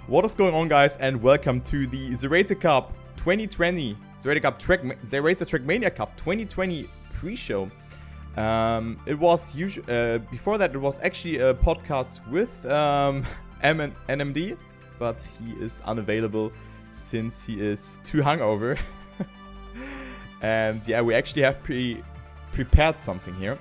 What is going on, guys, and welcome to the Zerator Cup 2020, Zerator Trackmania Cup 2020 pre-show. It was before that it was actually a podcast with NMD, but he is unavailable since he is too hungover. And yeah, we actually have prepared something here,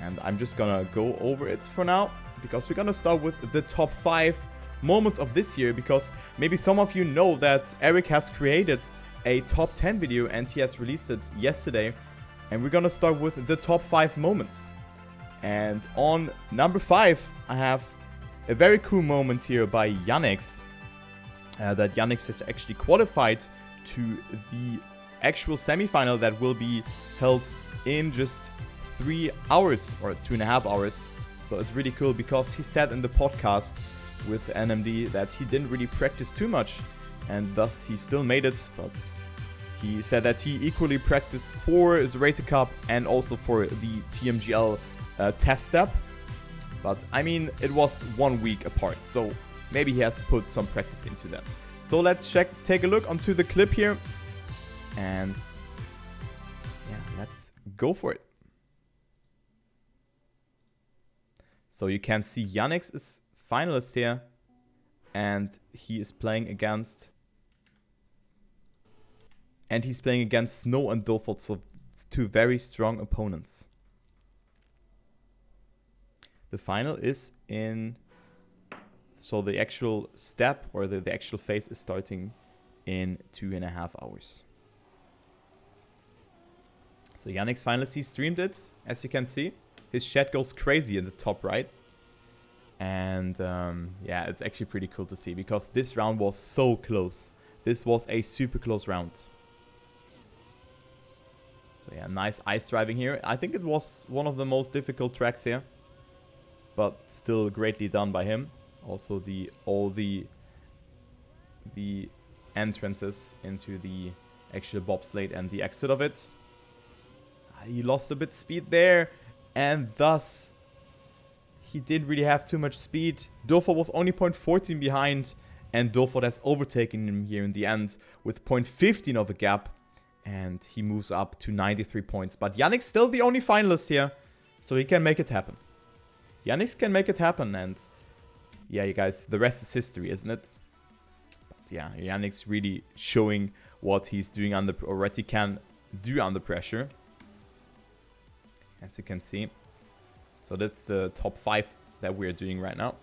and I'm just gonna go over it for now because we're gonna start with the top 5 moments of this year, because maybe some of you know that Eirik has created a top 10 video and he has released it yesterday, and we're gonna start with the top 5 moments. And on number 5 I have a very cool moment here by Yannick, that Yannick has actually qualified to the actual semi-final that will be held in just 3 hours or 2.5 hours. So it's really cool because he said in the podcast with NMD that he didn't really practice too much, and thus he still made it. But he said that he equally practiced for Zerator Cup and also for the TMGL test step. But I mean, it was 1 week apart, so maybe he has put some practice into that. So let's take a look onto the clip here, and yeah, let's go for it. So you can see Yannick is finalist here, and he's playing against Snow and Dolford, so it's 2 very strong opponents. The final is in, so the actual step or the actual phase is starting in 2.5 hours. So Yannick's finalist, he streamed it, as you can see. His chat goes crazy in the top right. And yeah, it's actually pretty cool to see because this round was so close. This was a super close round. So yeah, nice ice driving here. I think it was one of the most difficult tracks here, but still greatly done by him. Also all the entrances into the actual bobsled and the exit of it. He lost a bit speed there, and thus he didn't really have too much speed. Dolford was only 0.14 behind, and Dolford has overtaken him here in the end with 0.15 of a gap, and he moves up to 93 points. But Yannick's still the only finalist here, so he can make it happen. Yannick can make it happen, and yeah, you guys, the rest is history, isn't it? But yeah, Yannick's really showing what he's doing under, or what he can do under pressure, as you can see. So that's the top 5 that we're doing right now.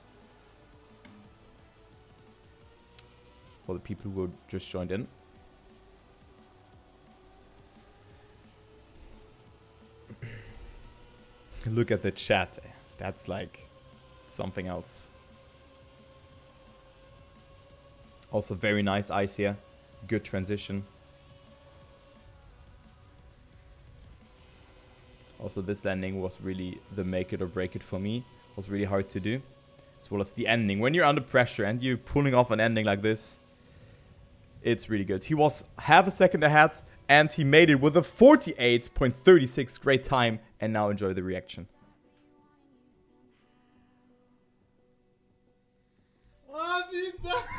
For the people who just joined in. Look at the chat. That's like something else. Also very nice ice here. Good transition. Also, this landing was really the make it or break it for me. It was really hard to do. As well as the ending. When you're under pressure and you're pulling off an ending like this, it's really good. He was half a second ahead, and he made it with a 48.36. Great time. And now enjoy the reaction. Oh putain!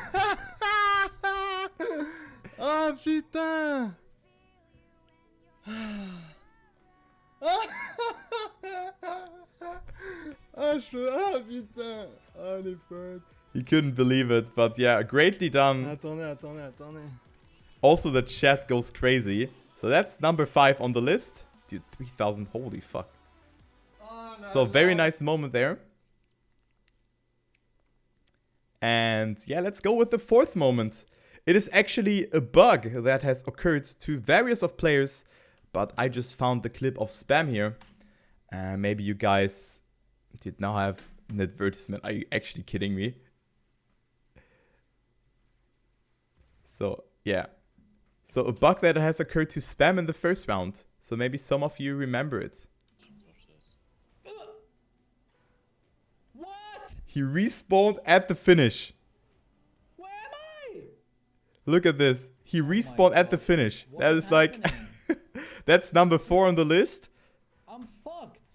Oh putain! Putain! Oh les potes! He couldn't believe it, but yeah, greatly done. Attendez. Also, the chat goes crazy. So that's number 5 on the list. Dude, 3,000, holy fuck. Oh, no, So very nice moment there. And yeah, let's go with the 4th moment. It is actually a bug that has occurred to various of players, but I just found the clip of spam here. Maybe you guys did now have an advertisement. Are you actually kidding me? So yeah. So a bug that has occurred to spam in the first round. So maybe some of you remember it. What? He respawned at the finish. Where am I? Look at this. He respawned at the finish. What That is is like... That's number 4 on the list. I'm fucked.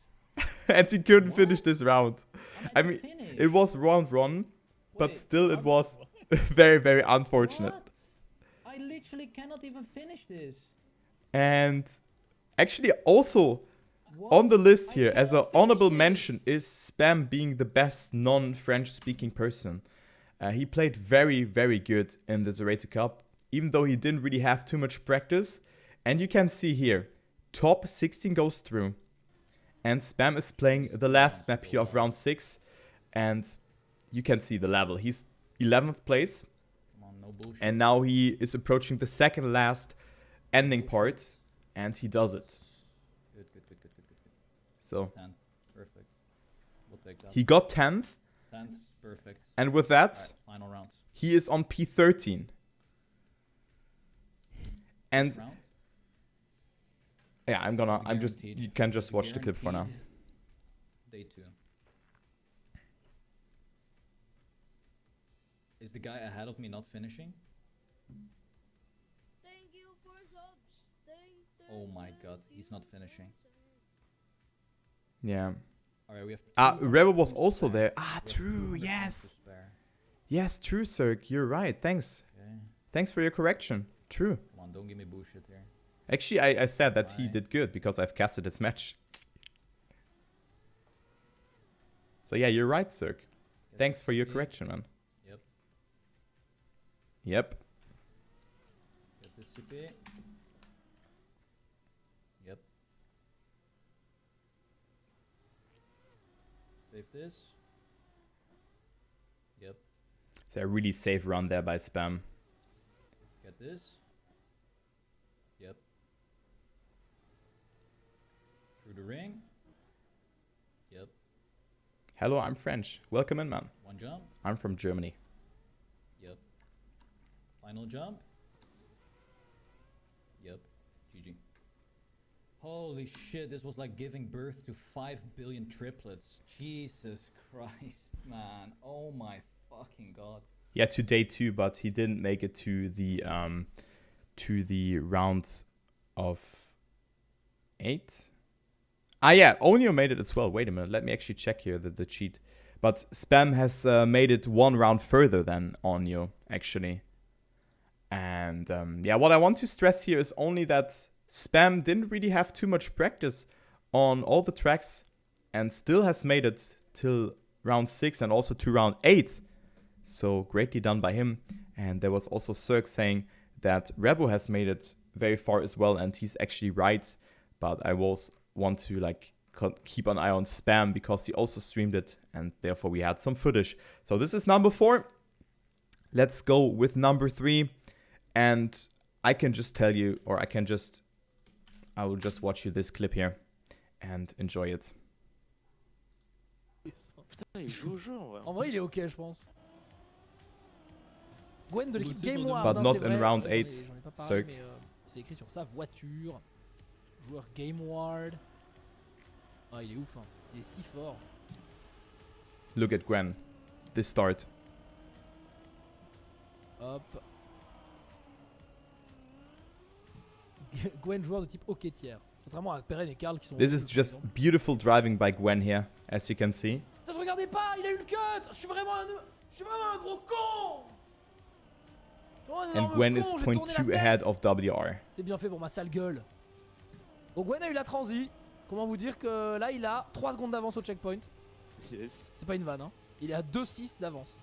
And he couldn't finish this round. I'm at I the mean, finish. it was round 1, but Wait, still it was very, very unfortunate. What? I literally cannot even finish this. And actually also What? on the list I here as an cannot finish honorable this. mention is Spam being the best non-French speaking person. He played very, very good in the Zerator Cup, even though he didn't really have too much practice. And you can see here, top 16 goes through. And Spam is playing the last map here of round 6. And you can see the level. He's 11th place. Come on, no bullshit. And now he is approaching the second last ending part. And he does it. Good. So 10th. Perfect. We'll take that. he got 10th. 10th. Perfect. And with that, Alright, final round. he is on P13. And Round? yeah, Guaranteed. you can just watch the clip for now. Day 2. Is the guy ahead of me not finishing? Thank you for subs. Oh my god, he's not finishing. Yeah. Alright, we have Rebel was points to also spare. there. We have True, 200 points to yes. spare. Yes, true, Cirque. You're right. Thanks. Okay. Thanks for your correction. True. Come on, don't give me bullshit here. Actually, I said that he Why? did good because I've casted this match. So yeah, you're right, Cirque. Get Thanks this for your to me. correction, man. Yep. Yep. Get this CP. Yep. Save this. Yep. So a really safe run there by Spam. Get this. Yep. Through the ring. Yep. Hello, I'm French. Welcome in, man. One jump. I'm from Germany. Yep. Final jump. Yep. GG. Holy shit, this was like giving birth to 5 billion triplets. Jesus Christ, man. Oh my fucking god. Yeah, to day 2, but he didn't make it to the round of 8. Ah, yeah, Onio made it as well. Wait a minute, let me actually check here the cheat. But Spam has made it 1 round further than Onio, actually. And yeah, what I want to stress here is only that Spam didn't really have too much practice on all the tracks and still has made it till round 6 and also to round 8. So greatly done by him. And there was also Cirque saying that Revo has made it very far as well, and he's actually right. But I was want to like keep an eye on Spam because he also streamed it, and therefore we had some footage. So this is number 4. Let's go with number 3. And I can just tell you, or I will just watch you this clip here and enjoy it. Putain, il joue au jeu en vrai. En vrai, il est ok, je pense. Gwen de l'équipe Game But Ward. not c'est in vrai, round c'est vrai, 8, j'en ai pas parlé, Cirque. mais c'est écrit sur sa voiture. Joueur Game Ward. Ah, il est ouf, hein. Il est si fort. Look at Gwen. This start. Hop. Gwen, joueur de type hockeytière. Contrairement à Perrin et Karl qui sont. This is just beautiful driving by Gwen here, as you can see. Putain, je regardais pas, il a eu le cut. Je suis vraiment un gros con. And Gwen is 0.2 ahead of WR. C'est bien fait pour ma sale gueule. Donc Gwen a eu la transi. Comment vous dire que là il a 3 secondes d'avance au checkpoint. Yes. C'est pas une vanne, hein. Il est à 2,6 d'avance.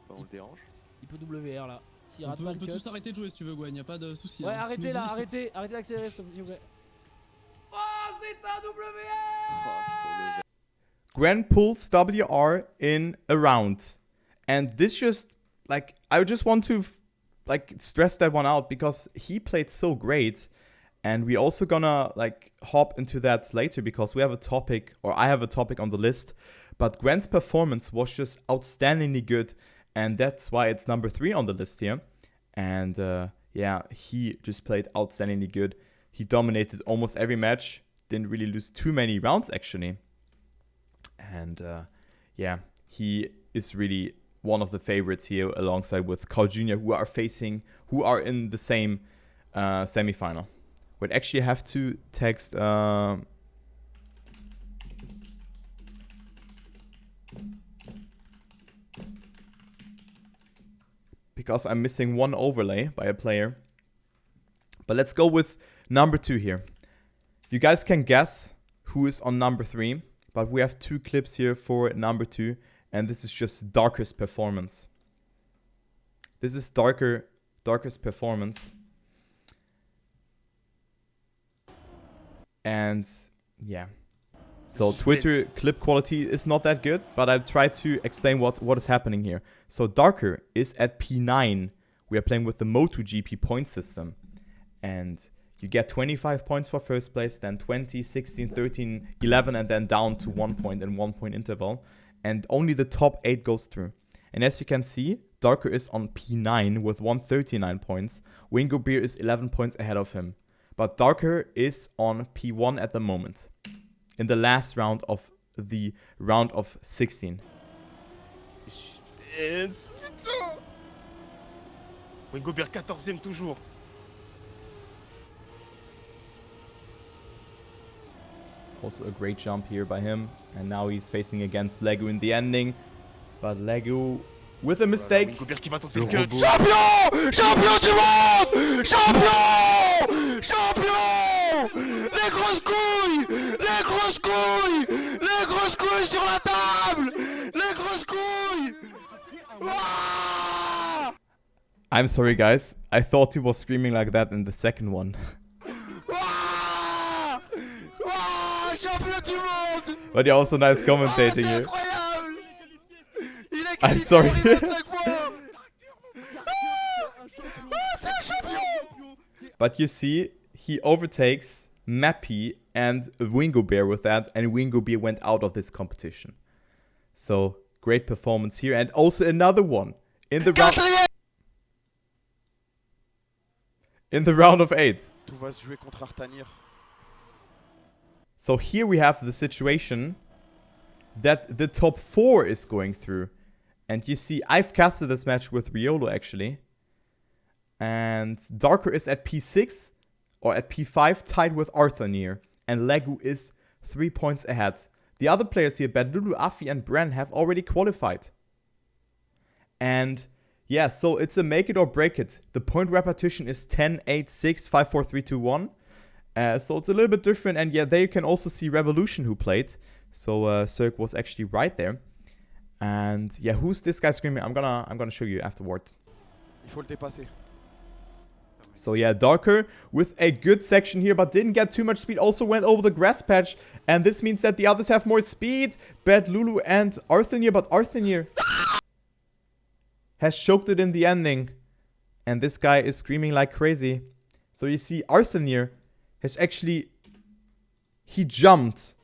Bah, on le dérange. Il peut WR là. S'il On rate peut, pas on le peut cut. tous arrêter de jouer si tu veux, Gwen, y'a pas de soucis. Ouais, hein. arrêtez Tu nous là, dis- arrêtez d'accélérer s'il vous plaît. Oh, c'est un WR. Oh, sur le Gwen pulls WR in a round. And this just, like, I just want to, like, stress that one out because he played so great. And we also gonna, like, hop into that later because we have a topic, or I have a topic on the list. But Gwen's performance was just outstandingly good. And that's why it's number 3 on the list here. And yeah, he just played outstandingly good. He dominated almost every match. Didn't really lose too many rounds, actually. And yeah, he is really one of the favorites here alongside with Carl Jr., who are in the same semifinal. Would actually have to text because I'm missing one overlay by a player. But let's go with number 2 here. You guys can guess who is on number 3, but we have 2 clips here for number 2, and this is just Darker's performance. This is Darker's performance. And yeah. So Twitter clip quality is not that good, but I'll try to explain what is happening here. So Darker is at P9. We are playing with the MotoGP point system. And you get 25 points for first place, then 20, 16, 13, 11, and then down to 1 point in 1 point interval. And only the top 8 goes through. And as you can see, Darker is on P9 with 139 points. Wingo Beer is 11 points ahead of him. But Darker is on P1 at the moment, in the last round of the round of 16. Suspense, putain. Wingo Beer 14ème toujours. Also a great jump here by him. And now he's facing against Lego in the ending. But Lego with a mistake. Wingo Beer qui va tenter le cut. Champion! Champion du monde! Champion! Champion! Les grosses couilles! Les grosses couilles! Les grosses couilles sur la table! Les grosses couilles! Ah! I'm sorry guys, I thought he was screaming like that in the second one. Ah! Ah! Champion du monde! But you're also nice commentating C'est here. incroyable! Il est I'm sorry. qualifié pour les 25 points! Ah, c'est un champion! But you see, he overtakes Mappy and Wingo Bear with that, and Wingo Bear went out of this competition. So, great performance here. And also another one in the round of 8. Tout va se jouer contre Artanir. So here we have the situation that the top 4 is going through. And you see, I've casted this match with Riolo actually. And Darker is at P6 or at P5 tied with Arthur. And Legu is 3 points ahead. The other players here, Badlulu, Afi and Bren, have already qualified. And yeah, so it's a make it or break it. The point repetition is 10, 8, 6, 5, 4, 3, 2, 1. So it's a little bit different. And yeah, there you can also see Revolution who played. So Cirque was actually right there. And yeah, who's this guy screaming? I'm gonna show you afterwards. Il faut le dépasser. So yeah, Darker with a good section here, but didn't get too much speed. Also went over the grass patch. And this means that the others have more speed. Bad Lulu and Arthur, but Arthur has choked it in the ending. And this guy is screaming like crazy. So you see Arthur has actually... He jumped.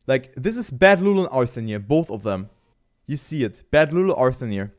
Like, this is Bad Lulu and Arthur, both of them. You see it. Bad Lulu, Arthur.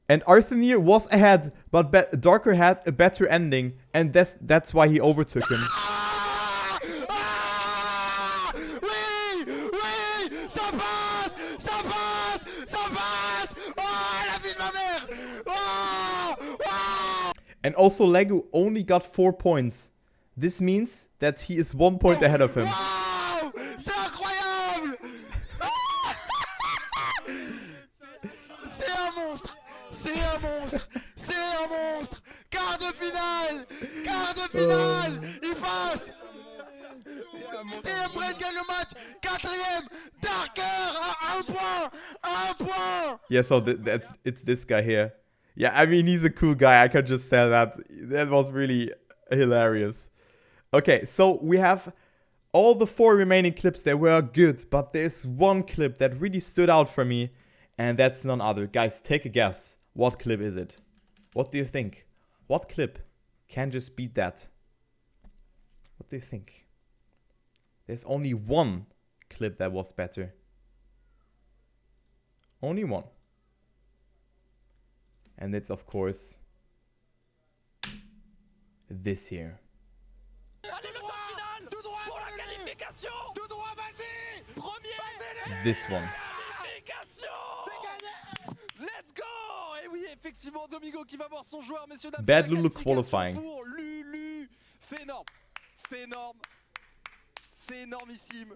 And Arthur was ahead, but Darker had a better ending. And that's why he overtook him. Ah! Ah! Oui! Oui! Ça passe! Ça passe! Ça passe! Oh, la vie de ma mère! Oh! Oh! And also Lego only got 4 points. This means that he is 1 point ahead of him. Wow! C'est incroyable! Ah! C'est un monstre! C'est un monstre! C'est un monstre! Quart de finale! Quart de finale! Il passe! Brett gagne le match! Quatrième! Darker à 1 point! 1 point! Yeah, so it's this guy here. Yeah, I mean, he's a cool guy. I can just tell that. That was really hilarious. Okay, so we have all the 4 remaining clips. They were good, but there's one clip that really stood out for me, and that's none other. Guys, take a guess. What clip is it? What do you think? What clip can just beat that? What do you think? There's only one clip that was better. Only one. And it's, of course, this here. This one. Let's go! Et oui, effectivement, Domingo qui va voir son joueur, messieurs dames. Bad Lulu qualifying. Pour Lulu. C'est énorme. C'est énorme. C'est énormissime.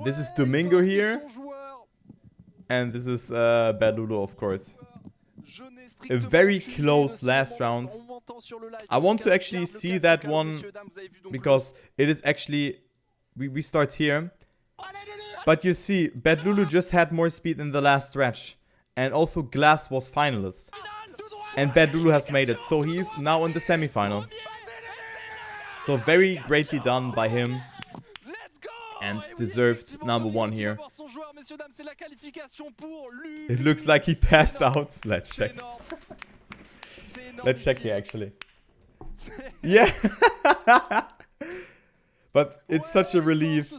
This is Domingo here. And this is Bad Lulu, of course. A very close last round. I want to actually see that one because it is actually... We start here. But you see, Bad Lulu just had more speed in the last stretch. And also Glass was finalist. And Bad Lulu has made it. So he is now in the semi-final. So very greatly done by him. And deserved number 1 here. It looks like he passed out. Let's check. Let's check here actually. Yeah. But it's such a relief.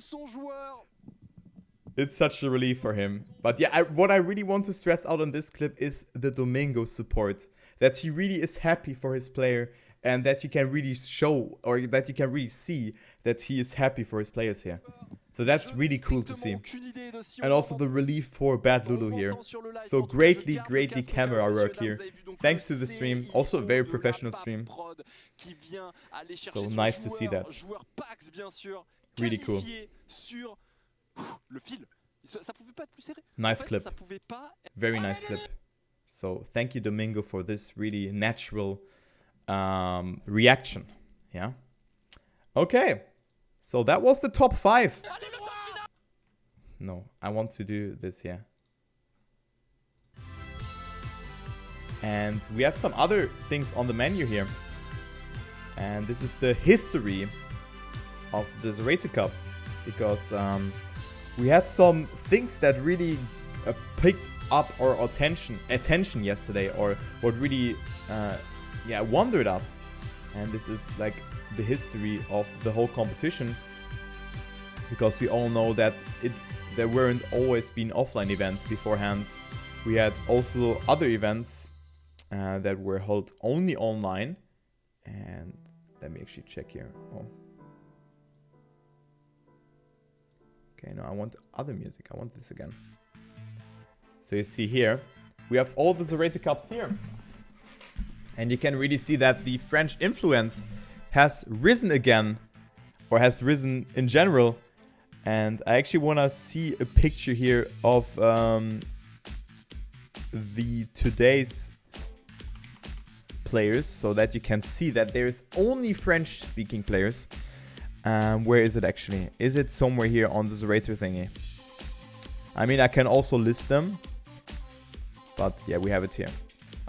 It's such a relief for him. But yeah, what I really want to stress out on this clip is the Domingo support. That he really is happy for his player. And that you can really show, or that you can really see that he is happy for his players here. So that's really cool to see. And also the relief for Bad Lulu here. So greatly camera work here. Thanks to the stream. Also a very professional stream. So nice to see that. Really cool. Nice clip. Very nice clip. So thank you, Domingo, for this really natural reaction. Yeah. Okay. So that was the top 5. No, I want to do this here. And we have some other things on the menu here. And this is the history of the Zerator Cup. Because we had some things that really picked up our attention yesterday. Or what really wondered us. And this is like the history of the whole competition, because we all know that there weren't always been offline events beforehand. We had also other events that were held only online. And let me actually check here. Oh. Okay, no, I want other music. I want this again. So you see here, we have all the Zerator Cups here. And you can really see that the French influence has risen again, or has risen in general. And I actually want to see a picture here of the today's players, so that you can see that there's only French-speaking players. Where is it actually? Is it somewhere here on the Zerator thingy? I mean, I can also list them, but yeah, we have it here.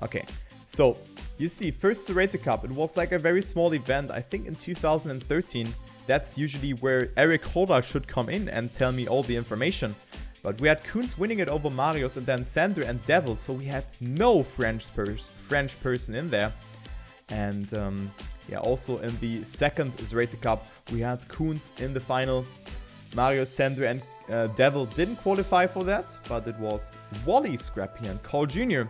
Okay, so you see, first Zerator Cup, it was like a very small event, I think in 2013. That's usually where EirikHoldal should come in and tell me all the information. But we had Kunz winning it over Marius, and then Sander and Devil, so we had no French person in there. And yeah, also in the second Zerator Cup, we had Kunz in the final. Marius, Sander and Devil didn't qualify for that, but it was Wally, Scrappy and Carl Jr.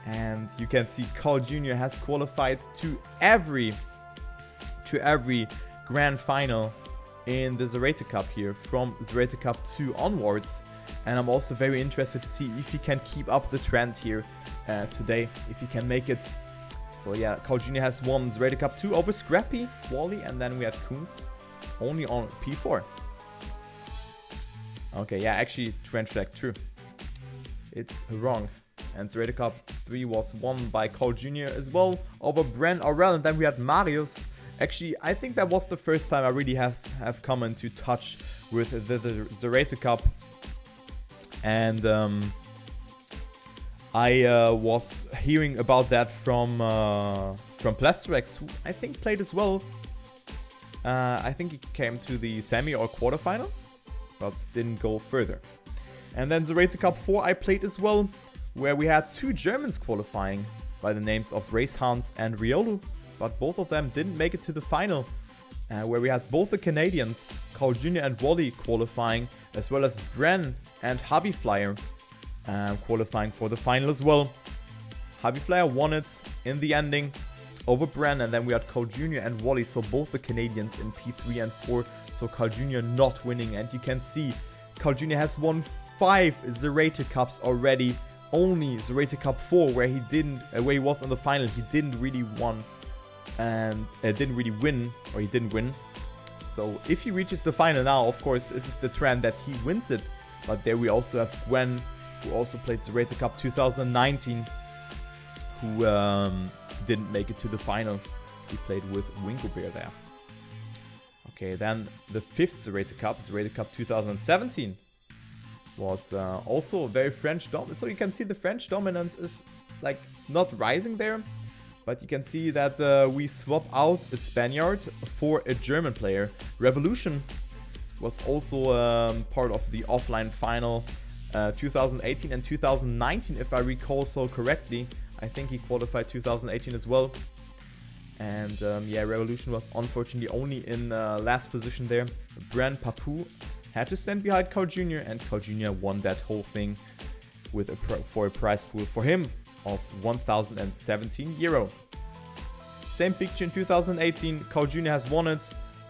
And you can see Carl Jr. has qualified to every grand final in the Zerator Cup here, from Zerator Cup 2 onwards. And I'm also very interested to see if he can keep up the trend here today, if he can make it. So yeah, Carl Jr. has won Zerator Cup 2 over Scrappy, Wally, and then we had Kunz only on P4. Okay, yeah, actually, trend track true. It's wrong. And Zerator Cup 3 was won by Carl Jr. as well over Bren Aurel. And then we had Marius. Actually, I think that was the first time I really have come into touch with the Zerator Cup. And I was hearing about that from Plastrex, who I think played as well. I think he came to the semi or quarterfinal, but didn't go further. And then Zerator Cup 4 I played as well, where we had 2 Germans qualifying by the names of Race Hans and Riolu, but both of them didn't make it to the final, where we had both the Canadians, Carl Jr. and Wally, qualifying, as well as Bren and Hubby Flyer qualifying for the final as well. Hubby Flyer won it in the ending over Bren, and then we had Carl Jr. and Wally, so both the Canadians in P3 and 4, so Carl Jr. not winning. And you can see Carl Jr. has won 5 Zerator Cups already. Only Zerator Cup 4, where he was in the final, he didn't really win, and didn't win. So if he reaches the final now, of course, this is the trend that he wins it. But there we also have Gwen who also played Zerator Cup 2019, who didn't make it to the final. He played with Wingobear there. Okay, then the 5th Zerator Cup 2017, was also very French dominant. So you can see the French dominance is like not rising there, but you can see that we swap out a Spaniard for a German player. Revolution was also part of the offline final 2018 and 2019, if I recall so correctly. I think he qualified 2018 as well. And yeah, Revolution was unfortunately only in last position there. Bran Papu had to stand behind Carl Jr. and Carl Jr. won that whole thing with for a prize pool for him of 1,017 euro. Same picture in 2018, Carl Jr. has won it,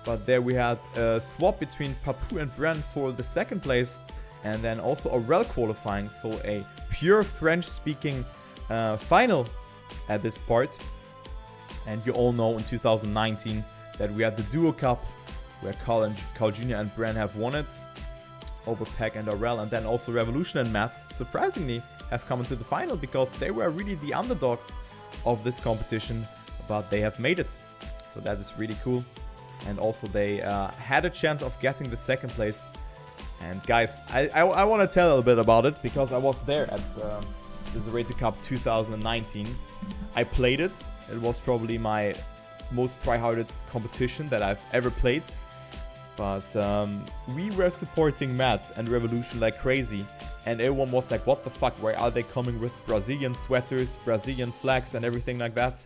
but there we had a swap between Papu and Bran for the 2nd place, and then also a REL qualifying, so a pure French-speaking final at this part. And you all know in 2019 that we had the Duo Cup, where Carl Jr. and Bran have won it over Peck and Aurel, and then also Revolution and Matt, surprisingly, have come into the final because they were really the underdogs of this competition, but they have made it. So that is really cool. And also they had a chance of getting the 2nd place. And guys, I want to tell a little bit about it because I was there at the Zerator Cup 2019. I played it. It was probably my most try-harded competition that I've ever played. But we were supporting Matt and Revolution like crazy. And everyone was like, what the fuck, why are they coming with Brazilian sweaters, Brazilian flags and everything like that?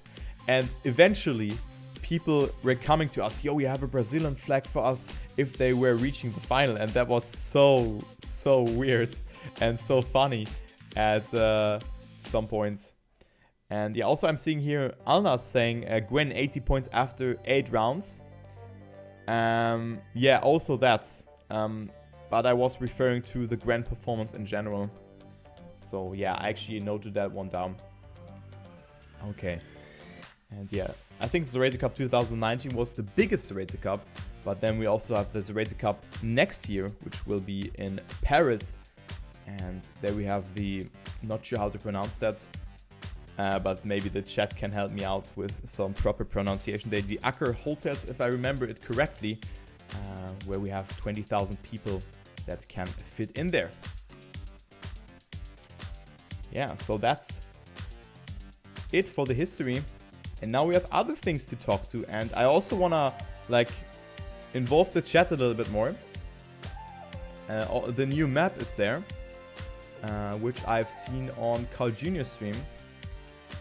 And eventually, people were coming to us, yo, you have a Brazilian flag for us if they were reaching the final. And that was so weird and so funny at some points. And yeah, also I'm seeing here Alna saying Gwen 80 points after 8 rounds. Yeah, also that's. But I was referring to the Gwen performance in general. So yeah, I actually noted that one down. Okay. And yeah, I think the Zerator Cup 2019 was the biggest Zerator Cup. But then we also have the Zerator Cup next year, which will be in Paris. And there we have the, not sure how to pronounce that. But maybe the chat can help me out with some proper pronunciation. The EirikHoldal, if I remember it correctly, where we have 20,000 people that can fit in there. Yeah, so that's it for the history. And now we have other things to talk to. And I also want to like involve the chat a little bit more. The new map is there, which I've seen on Carl Jr.'s stream.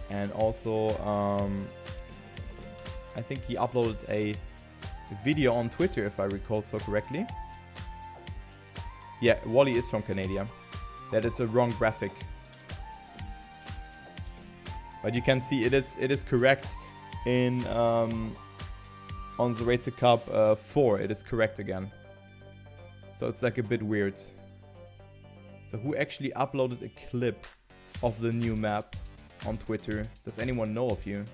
And also, I think he uploaded a video on Twitter, if I recall so correctly. Yeah, Wally is from Canada. That is a wrong graphic. But you can see it is correct in on Zerator Cup 4. It is correct again. So it's like a bit weird. So who actually uploaded a clip of the new map on Twitter? Does anyone know of you?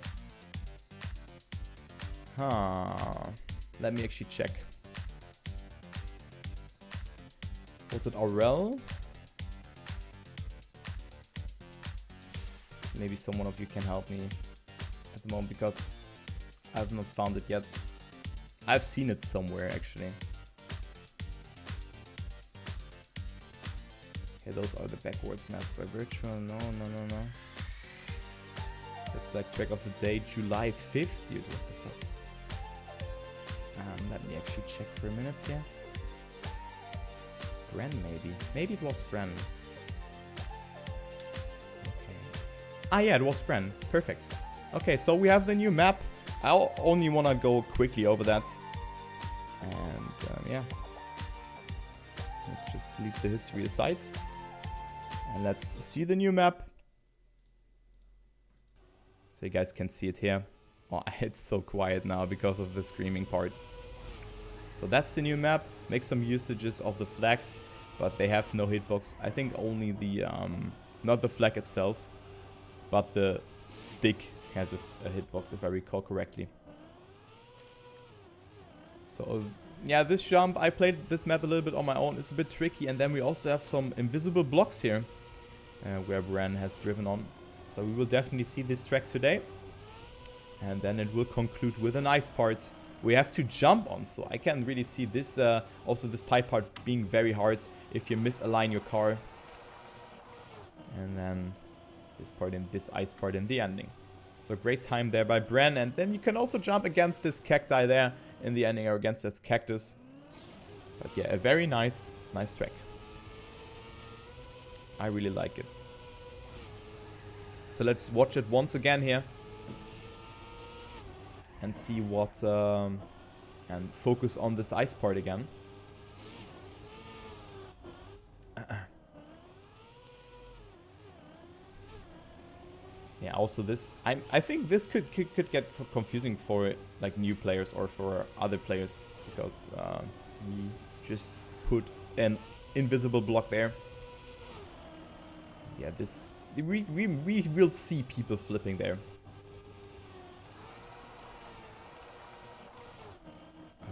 Let me actually check. Was it Aurel? Maybe someone of you can help me at the moment because I have not found it yet. I've seen it somewhere actually. Okay, those are the backwards maps by Virtual. No. Let's like track of the day, July 5th. Dude, what the fuck? Let me actually check for a minute here. Bren maybe. Maybe it was Bren. Okay. Ah yeah, it was Bren. Perfect. Okay, so we have the new map. I only want to go quickly over that. And yeah. Let's just leave the history aside. And let's see the new map. So you guys can see it here. Oh, it's so quiet now because of the screaming part. So that's the new map. Make some usages of the flags, but they have no hitbox. I think only the, not the flag itself, but the stick has a hitbox, if I recall correctly. So yeah, this jump, I played this map a little bit on my own. It's a bit tricky. And then we also have some invisible blocks here. where Bran has driven on. So we will definitely see this track today. And then it will conclude with an ice part we have to jump on. So I can really see this, also this tight part being very hard if you misalign your car. And then this part in this ice part in the ending. So great time there by Bran. And then you can also jump against this cacti there in the ending, or against that cactus. But yeah, a very nice track. I really like it. So let's watch it once again here. And see what, and focus on this ice part again. Yeah, also this, I think this could get confusing for like new players or for other players, because he just put an invisible block there. Yeah, this, we will see people flipping there.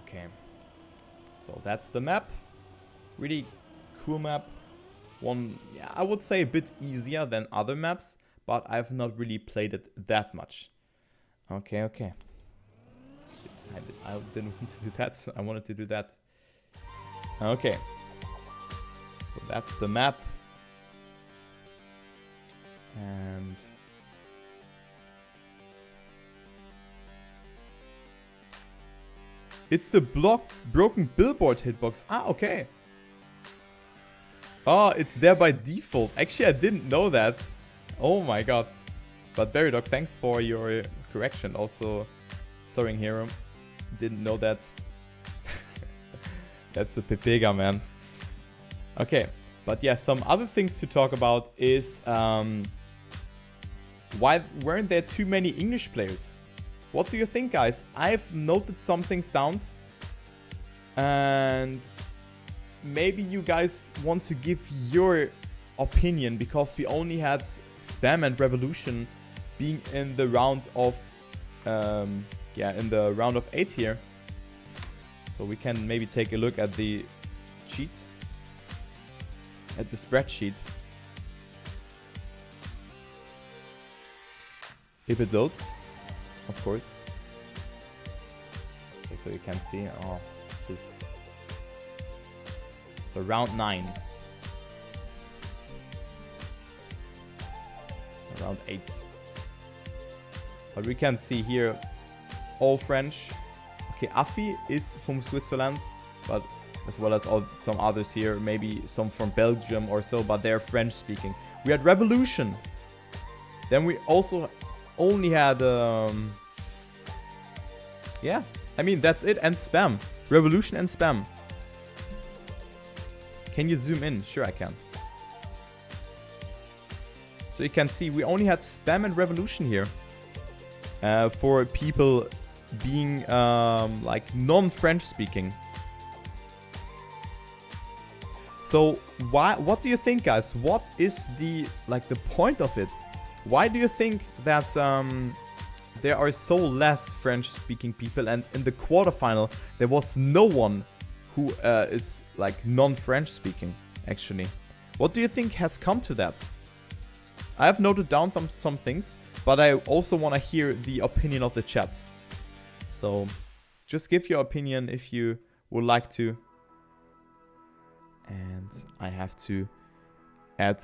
Okay, so that's the map. Really cool map. One, yeah, I would say a bit easier than other maps, but I've not really played it that much. Okay. I didn't want to do that. I wanted to do that. Okay. So that's the map. And it's the broken billboard hitbox. Ah, okay. Oh, it's there by default. Actually, I didn't know that. Oh my god. But Beridog, thanks for your correction. Also, Soaring Hero. Didn't know that. That's a Pepega, man. Okay. But yeah, some other things to talk about is why weren't there too many English players? What do you think, guys? I've noted some things down. And maybe you guys want to give your opinion, because we only had Spam and Revolution being in the round of in the round of 8 here. So we can maybe take a look at the sheet, at the spreadsheet, if it loads, of course. Okay, so you can see, oh, this. So round 9. Round 8. But we can see here all French. Okay, Afi is from Switzerland, but as well as some others here, maybe some from Belgium or so, but they're French speaking. We had Revolution. Then we also only had yeah, I mean that's it, and Spam. Revolution and Spam. Can you zoom in? Sure I can. So you can see we only had Spam and Revolution here. For people being like non-French speaking. So what do you think, guys? What is the point of it? Why do you think that there are so less French speaking people, and in the quarterfinal there was no one who is like non-French speaking actually? What do you think has come to that? I have noted down some things, but I also want to hear the opinion of the chat. So just give your opinion if you would like to. And I have to add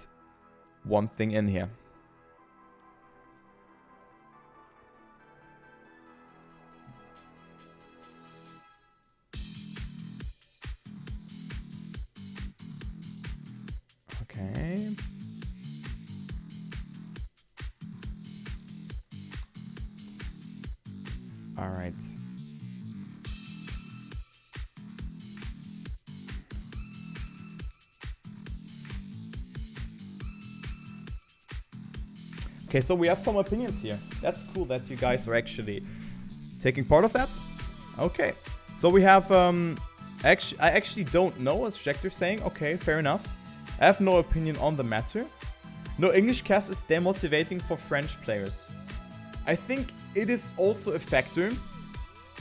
one thing in here. Okay. All right. Okay, so we have some opinions here. That's cool that you guys are actually taking part of that. Okay, so we have I actually don't know, as Schecter saying. Okay, fair enough. I have no opinion on the matter. No English cast is demotivating for French players. I think it is also a factor,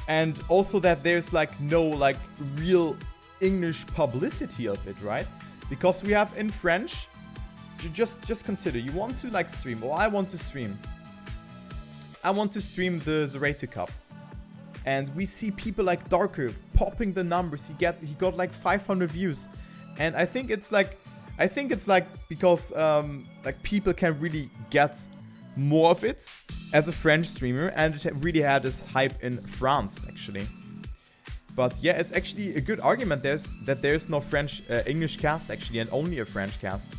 and also that there's no real English publicity of it, right? Because we have in French just consider, you want to like stream, or I want to stream. I want to stream the Zerator Cup. And we see people like Darker popping the numbers. He got like 500 views. And I think it's like because like people can really get more of it as a French streamer, and it really had this hype in France actually. But yeah, it's actually a good argument that there's no French English cast actually, and only a French cast.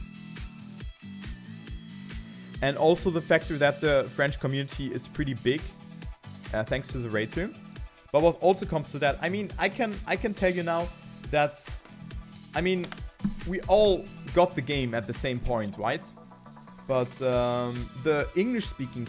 And also the factor that the French community is pretty big, thanks to Zerator. But what also comes to that, I mean, I can tell you now that, I mean, we all got the game at the same point, right? But the English-speaking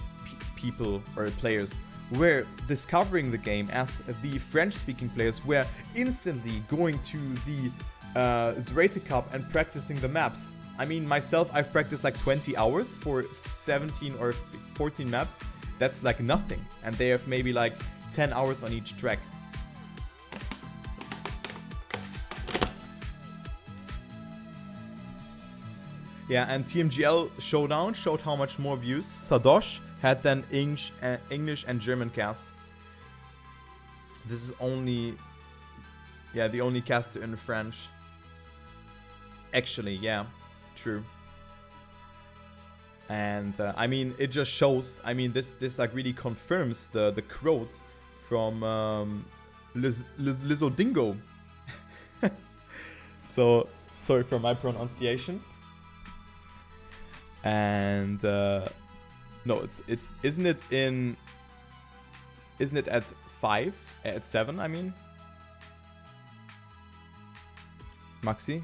people or players were discovering the game, as the French-speaking players were instantly going to the Zerator Cup and practicing the maps. I mean, myself, I've practiced like 20 hours for 17 or 14 maps. That's like nothing. And they have maybe like 10 hours on each track. Yeah, and TMGL Showdown showed how much more views Sadosh had than English and German cast. This is only, yeah, the only caster in French. Actually, yeah, true. And I mean, it just shows. I mean, this like really confirms the quote from Lizodingo. So sorry for my pronunciation. And no, it's isn't it at 5 at 7? I mean, Maxi,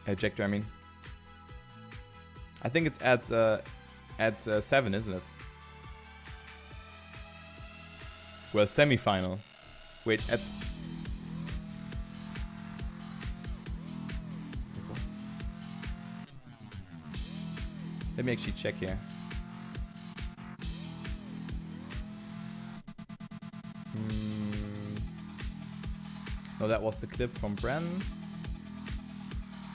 Ejector. I mean, I think it's at 7, isn't it? Well, semi-final. Wait, at. Let me actually check here. No, that was the clip from Bren.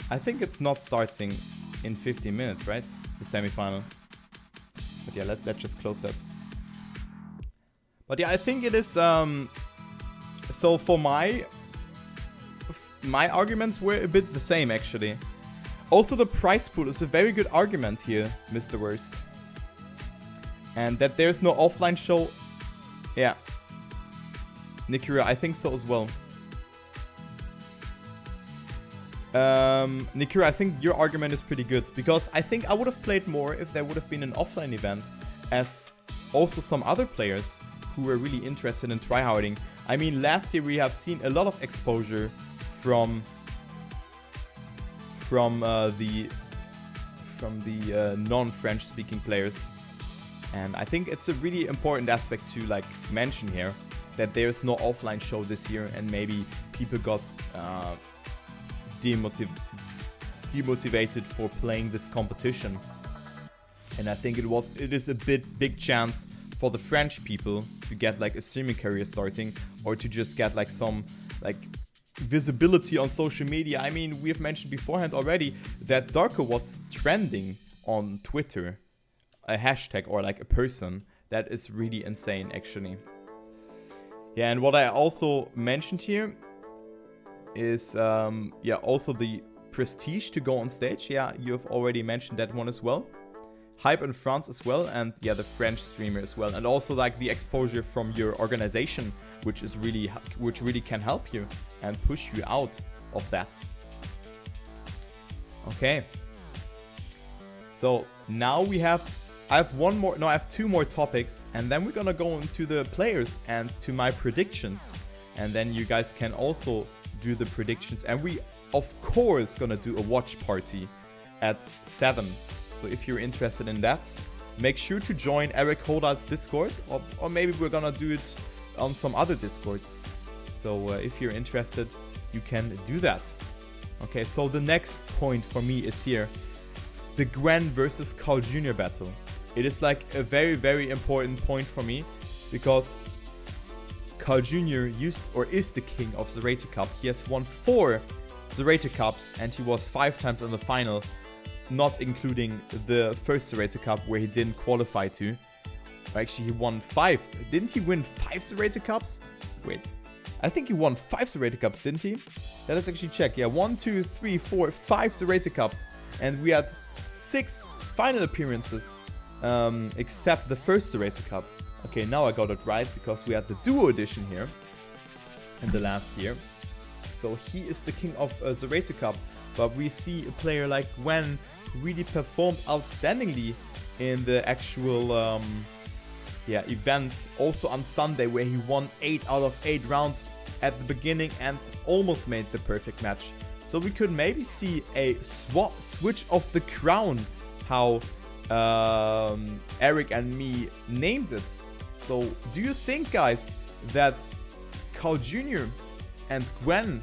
I think it's not starting in 15 minutes, right? The semi-final. But yeah, let's just close that. But yeah, I think it is. So for my arguments were a bit the same actually. Also, the prize pool is a very good argument here, Mr. Worst. And that there's no offline show. Yeah. Nikira, I think so as well. Nikira, I think your argument is pretty good. Because I think I would have played more if there would have been an offline event. As also some other players who were really interested in tryharding. I mean, last year we have seen a lot of exposure from the non-French speaking players, and I think it's a really important aspect to like mention here, that there's no offline show this year, and maybe people got demotivated for playing this competition. And I think it is a big chance for the French people to get like a streaming career starting, or to just get like some like visibility on social media. I mean, we have mentioned beforehand already that Darko was trending on Twitter, a hashtag or like a person. That is really insane actually. Yeah, and what I also mentioned here is yeah, also the prestige to go on stage. Yeah, you have already mentioned that one as well. Hype in France as well, and yeah, the French streamer as well, and also like the exposure from your organization, which really can help you and push you out of that. Okay. So now I have 2 more topics, and then we're gonna go into the players and to my predictions, and then you guys can also do the predictions, and we of course gonna do a watch party at 7. So if you're interested in that, make sure to join EirikHoldal's Discord, or maybe we're gonna do it on some other Discord. So if you're interested, you can do that. Okay, so the next point for me is here. The Gwen versus Carl Jr. battle. It is like a very, very important point for me, because Carl Jr. is the king of the Zerator Cup. He has won 4 Zerator Cups, and he was 5 times in the final, not including the first Zerator Cup where he didn't qualify to. Actually, he won 5. Didn't he win 5 Zerator Cups? Wait. I think he won 5 Zerator Cups, didn't he? Let us actually check. Yeah, 1, 2, 3, 4, 5 Zerator Cups. And we had 6 final appearances, except the first Zerator Cup. Okay, now I got it right, because we had the Duo Edition here in the last year. So he is the king of Zerator Cup. But we see a player like Gwen who really performed outstandingly in the actual event. Also on Sunday, where he won 8 out of 8 rounds at the beginning and almost made the perfect match. So we could maybe see a switch of the crown, how Eirik and me named it. So do you think, guys, that Carl Jr. and Gwen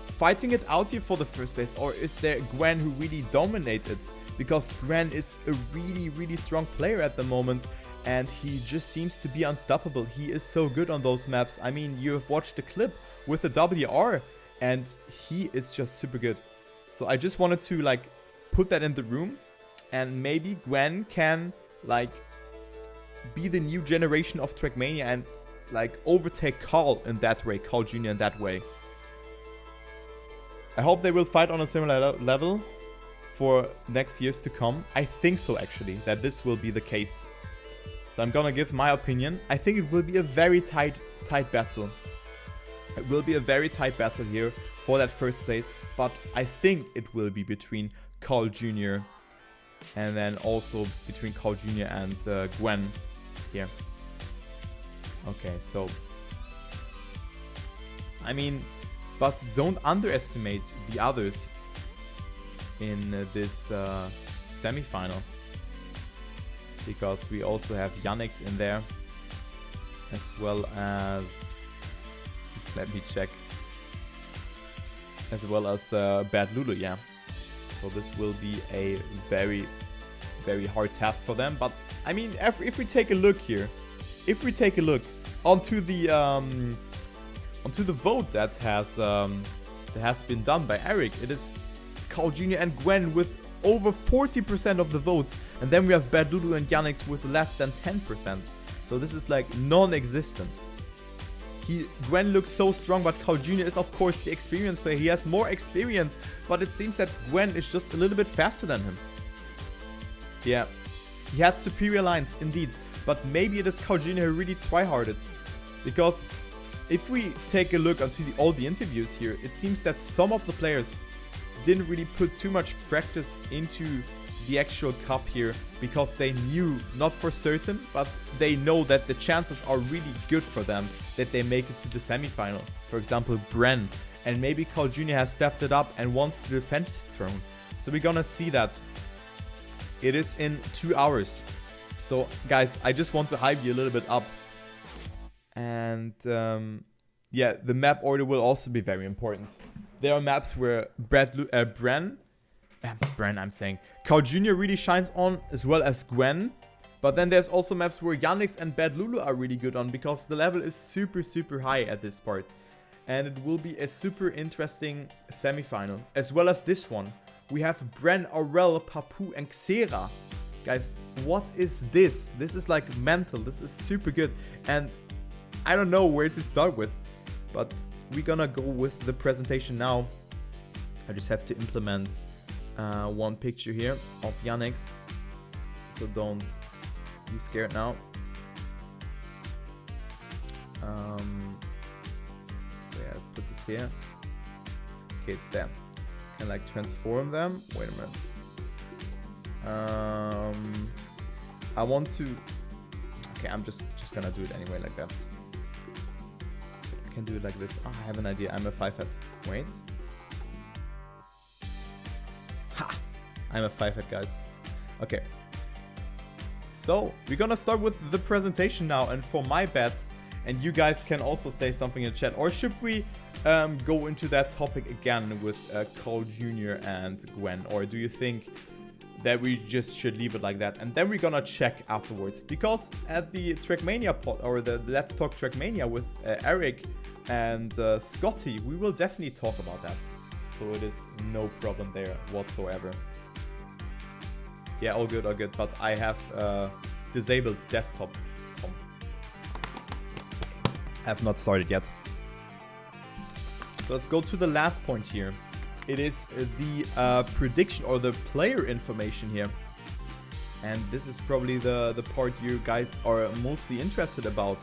fighting it out here for the first place, or is there Gwen who really dominated? Because Gwen is a really, really strong player at the moment, and he just seems to be unstoppable. He is so good on those maps. I mean, you have watched the clip with the WR, and he is just super good. So I just wanted to like put that in the room, and maybe Gwen can like be the new generation of Trackmania and like overtake Carl in that way, Carl Jr. in that way. I hope they will fight on a similar level for next years to come. I think so, actually, that this will be the case. So I'm gonna give my opinion. I think it will be a very tight battle. It will be a very tight battle here for that first place. But I think it will be between Carl Jr. and then also between Carl Jr. and Gwen here. Okay, so I mean, but don't underestimate the others in this semi-final, because we also have Yannick's in there, as well as, let me check, as well as Bad Lulu, yeah. So this will be a very, very hard task for them. But I mean, if we take a look here, if we take a look onto the vote that has been done by Eirik, it is Carl Jr. and Gwen with over 40% of the votes, and then we have Bad Lulu and Yannick's with less than 10%. So this is like non-existent. Gwen looks so strong, but Carl Jr. is of course the experienced player. He has more experience, but it seems that Gwen is just a little bit faster than him. Yeah, he had superior lines indeed, but maybe it is Carl Jr. who really tryharded, because if we take a look onto all the interviews here, it seems that some of the players didn't really put too much practice into the actual cup here, because they knew, not for certain, but they know that the chances are really good for them that they make it to the semi-final. For example, Bren. And maybe Carl Jr. has stepped it up and wants to defend his throne. So we're gonna see that. It is in 2 hours. So guys, I just want to hype you a little bit up. And yeah, the map order will also be very important. There are maps where Carl Jr. really shines on, as well as Gwen. But then there's also maps where Yannick's and Bad Lulu are really good on, because the level is super, super high at this part. And it will be a super interesting semi-final. As well as this one. We have Bren, Aurel, Papu, and Xera. Guys, what is this? This is like mental. This is super good. And I don't know where to start with. But we're gonna go with the presentation now. I just have to implement one picture here of Yannick's, so don't be scared now. So yeah, let's put this here. Okay, it's there. Can like transform them. Wait a minute. I want to. Okay, I'm just gonna do it anyway like that. I can do it like this. Oh, I have an idea. I'm a 5-head. Wait. Ha! I'm a 5-head, guys. Okay. So, we're gonna start with the presentation now. And for my bets, and you guys can also say something in the chat. Or should we go into that topic again with Carl Jr. and Gwen? Or do you think that we just should leave it like that? And then we're gonna check afterwards. Because at the Trackmania pod, or the Let's Talk Trackmania with Eirik and Scotty, we will definitely talk about that. So it is no problem there whatsoever. Yeah, all good, all good. But I have disabled desktop. Have not started yet. So let's go to the last point here. It is the prediction or the player information here. And this is probably the part you guys are mostly interested about.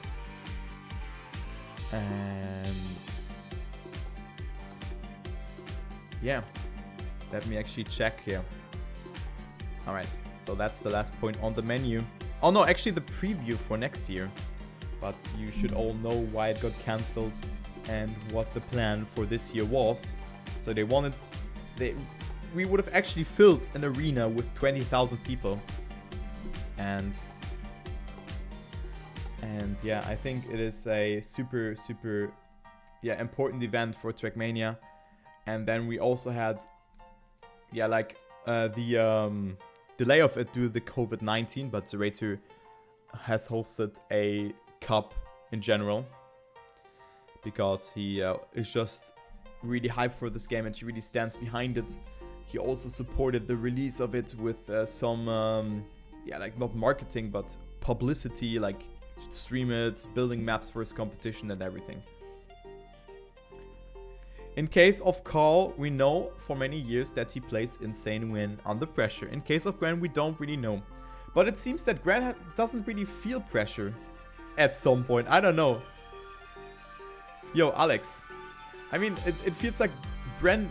And yeah, let me actually check here. Alright, so that's the last point on the menu. Oh no, actually the preview for next year. But you should all know why it got cancelled and what the plan for this year was. So they wanted... we would have actually filled an arena with 20,000 people. And yeah, I think it is a super important event for Trackmania. And then we also had the delay of it due to the COVID-19, but Zerator has hosted a cup in general because he is just really hyped for this game and he really stands behind it. He also supported the release of it with some not marketing but publicity, like stream it, building maps for his competition and everything. In case of Carl, we know for many years that he plays Insane Win under pressure. In case of Gran, we don't really know. But it seems that Gran doesn't really feel pressure at some point. I don't know. Yo, Alex. I mean, it feels like Gwen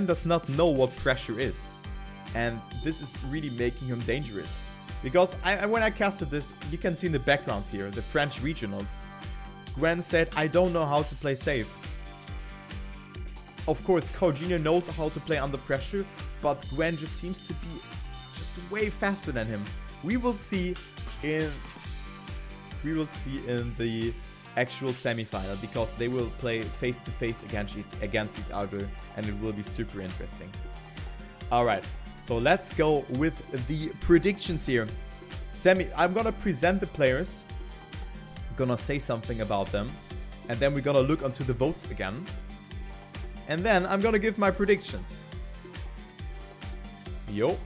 does not know what pressure is. And this is really making him dangerous. Because when I casted this, you can see in the background here, the French regionals. Gwen said, I don't know how to play safe. Of course, Carl Jr. knows how to play under pressure, but Gwen just seems to be just way faster than him. We will see in the actual semi-final because they will play face to face against each other, and it will be super interesting. All right, so let's go with the predictions here. I'm gonna present the players, gonna say something about them, and then we're gonna look onto the votes again. And then I'm gonna give my predictions. Yo.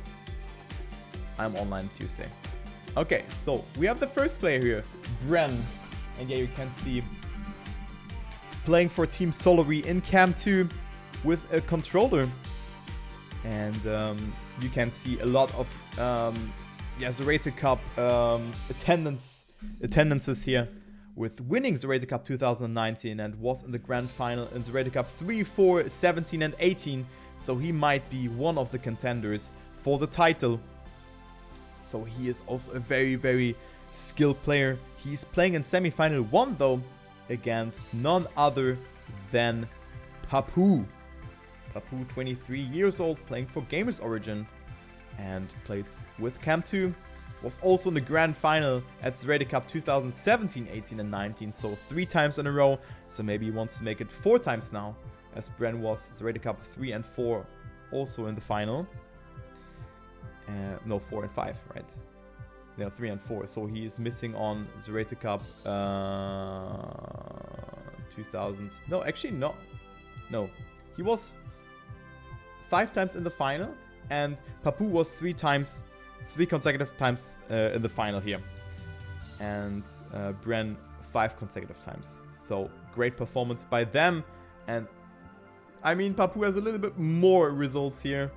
I'm online Tuesday. Okay, so we have the first player here, Bren. And yeah, you can see playing for Team Solary in Cam 2 with a controller. And you can see a lot of Zerator Cup attendances here, with winning Zerator Cup 2019 and was in the grand final in Zerator Cup 3, 4, 17 and 18. So he might be one of the contenders for the title. So he is also a very skilled player. He's playing in semi-final 1 though, against none other than Papu. Papu, 23 years old, playing for Gamers Origin and plays with Cam 2. Was also in the grand final at Zerator Cup 2017, 18 and 19, so 3 times in a row. So maybe he wants to make it 4 times now, as Bren was Zerator Cup 3 and 4 also in the final. No, 4 and 5, right? Yeah, 3 and 4. So he is missing on Zerator Cup 2000. No, actually not. No, he was 5 times in the final, and Papu was 3 consecutive times in the final here. And Bren 5 consecutive times. So great performance by them. And I mean, Papu has a little bit more results here.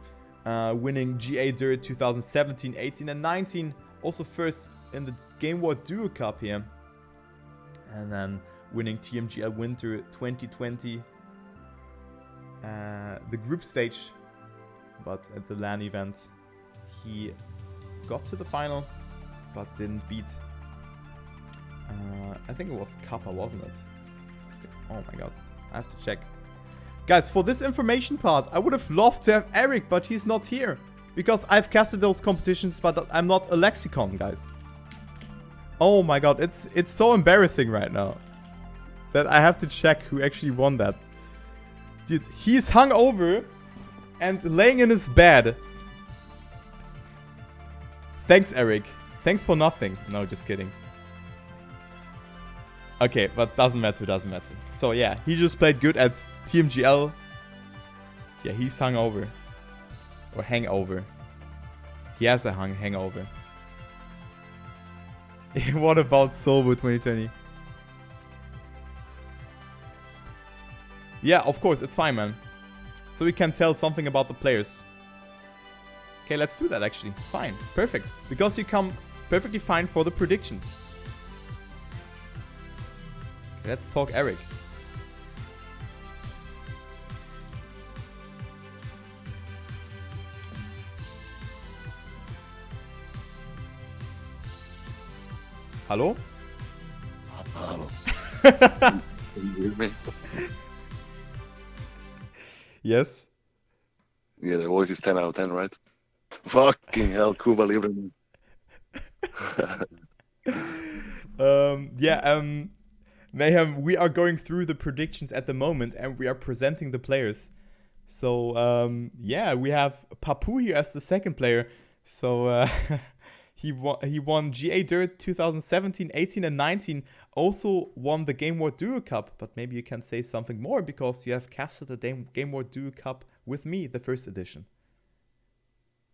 Winning GA Dirt 2017, 18 and 19. Also first in the Game War Duo Cup here. And then winning TMGL Winter 2020. The group stage. But at the LAN event, he got to the final, but didn't beat. I think it was Kappa, wasn't it? Oh my god, I have to check. Guys, for this information part, I would have loved to have Eirik, but he's not here. Because I've casted those competitions, but I'm not a lexicon, guys. Oh my god, it's so embarrassing right now that I have to check who actually won that. Dude, he's hungover and laying in his bed. Thanks, Eirik. Thanks for nothing. No, just kidding. Okay, but doesn't matter. So yeah, he just played good at TMGL. Yeah, he's hungover. Or hangover. He has a hangover. What about Solvo 2020? Yeah, of course, it's fine, man. So we can tell something about the players. Okay, let's do that actually. Fine, perfect. Because you come perfectly fine for the predictions. Let's talk Eirik. Hello? Hello. Can you hear me? Yes. Yeah, the voice is 10 out of 10, right? Fucking hell, Cuba Libre. Mayhem, we are going through the predictions at the moment and we are presenting the players. So, yeah, we have Papu here as the second player. So, he won GA Dirt 2017, 18 and 19. Also won the Game War Duo Cup. But maybe you can say something more because you have casted the Game War Duo Cup with me, the first edition.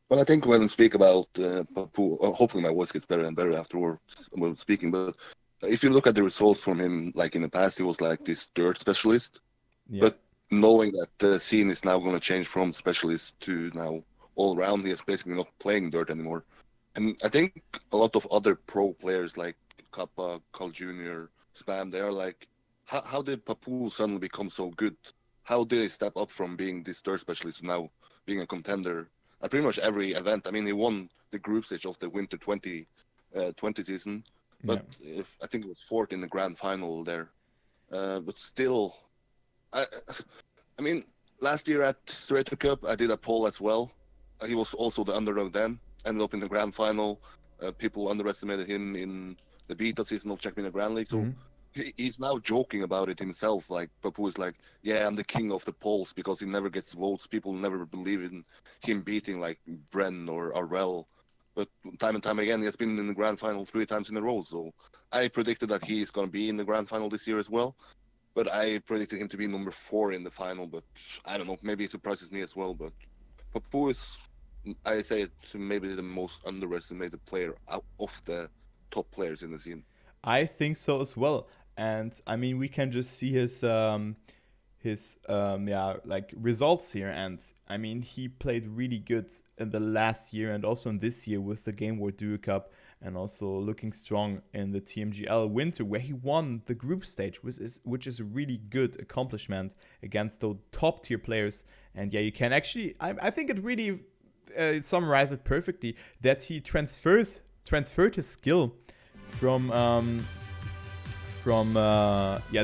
Well, I think when we speak about Papu, hopefully my voice gets better and better afterwards when speaking, but if you look at the results from him, like in the past, he was like this dirt specialist. Yeah. But knowing that the scene is now going to change from specialist to now all around, he is basically not playing dirt anymore. And I think a lot of other pro players like Kappa, Carl Jr., Spam, they are like, how did Papu suddenly become so good? How did he step up from being this dirt specialist to now being a contender at pretty much every event? I mean, he won the group stage of the Winter 2020 season, but I think it was fourth in the grand final there. But still, I mean, last year at Zerator Cup, I did a poll as well. He was also the underdog then. Ended up in the grand final. People underestimated him in the beta season of Trackmania Grand League. So he's now joking about it himself. Like, Papu is like, yeah, I'm the king of the polls because he never gets votes. People never believe in him beating like Bren or Arrel. But time and time again, he has been in the grand final 3 times in a row. So I predicted that he is going to be in the grand final this year as well. But I predicted him to be number 4 in the final. But I don't know, maybe he surprises me as well. But Papu is, I say it, maybe the most underestimated player out of the top players in the scene. I think so as well. And I mean, we can just see his results here. And I mean, he played really good in the last year and also in this year with the Game War Duo Cup, and also looking strong in the TMGL Winter, where he won the group stage, which is a really good accomplishment against those top tier players. And yeah, you can actually, I think it really summarize it perfectly, that he transferred his skill from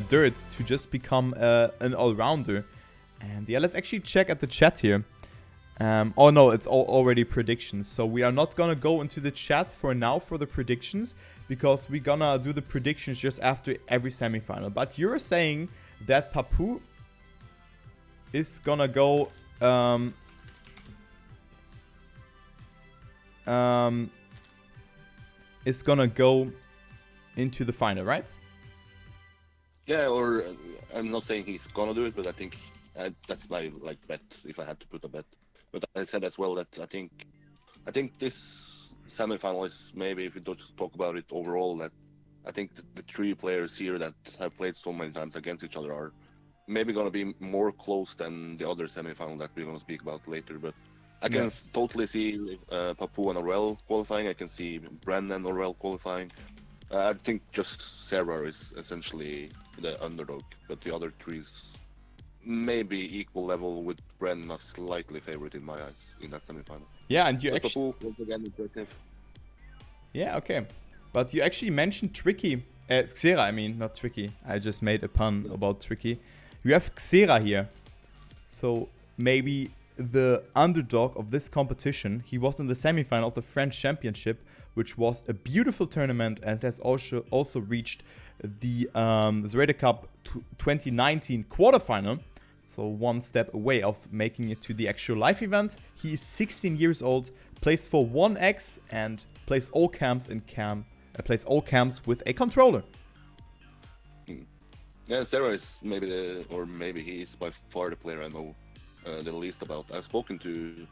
dirt to just become an all-rounder. And yeah, let's actually check at the chat here. Oh no, it's already predictions, so we are not gonna go into the chat for now for the predictions, because we're gonna do the predictions just after every semifinal. But you're saying that Papu is gonna go into the final, right? Yeah, or I'm not saying he's gonna do it, but I think that's my bet if I had to put a bet. But I said as well that I think this semifinal is, maybe if we don't just talk about it overall, that I think the 3 players here that have played so many times against each other are maybe gonna be more close than the other semifinal that we're gonna speak about later. But I can totally see Papu and Aurel qualifying. I can see Bren and Aurel qualifying. I think just Sarah is essentially the underdog, but the other 3's maybe equal level, with Bren a slightly favorite in my eyes in that semifinal. Yeah, and you actually... Papu, once again, impressive. Yeah, okay. But you actually mentioned Tricky. Xera, I mean, not Tricky. I just made a pun about Tricky. You have Xera here. So maybe the underdog of this competition. He was in the semifinal of the French Championship, which was a beautiful tournament, and has also reached the Zerator Cup 2019 quarterfinal. So one step away of making it to the actual live event. He is 16 years old, plays for 1x, and plays all camps with a controller. Yeah, Sarah is maybe he is by far the player I know the least about. I've spoken to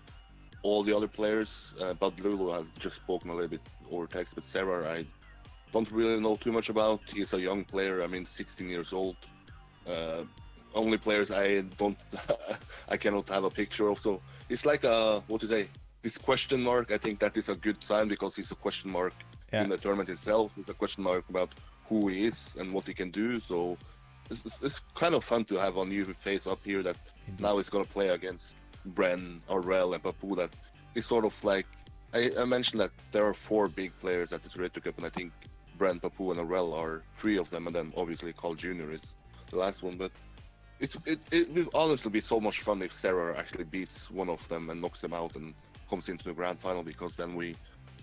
all the other players, but Lulu has just spoken a little bit over text. But Sarah, I don't really know too much about. He's a young player. I mean, 16 years old. Only players I don't, I cannot have a picture of. So it's like a, what to say, this question mark. I think that is a good sign because he's a question mark in the tournament itself. It's a question mark about who he is and what he can do. So it's kind of fun to have a new face up here that now is going to play against Bren, Aurel, and Papu. That is sort of like, I mentioned that there are 4 big players at the Zerator Cup, and I think Bren, Papu, and Aurel are 3 of them, and then obviously Carl Jr. is the last one. But it will honestly be so much fun if Sarah actually beats one of them and knocks them out and comes into the grand final, because then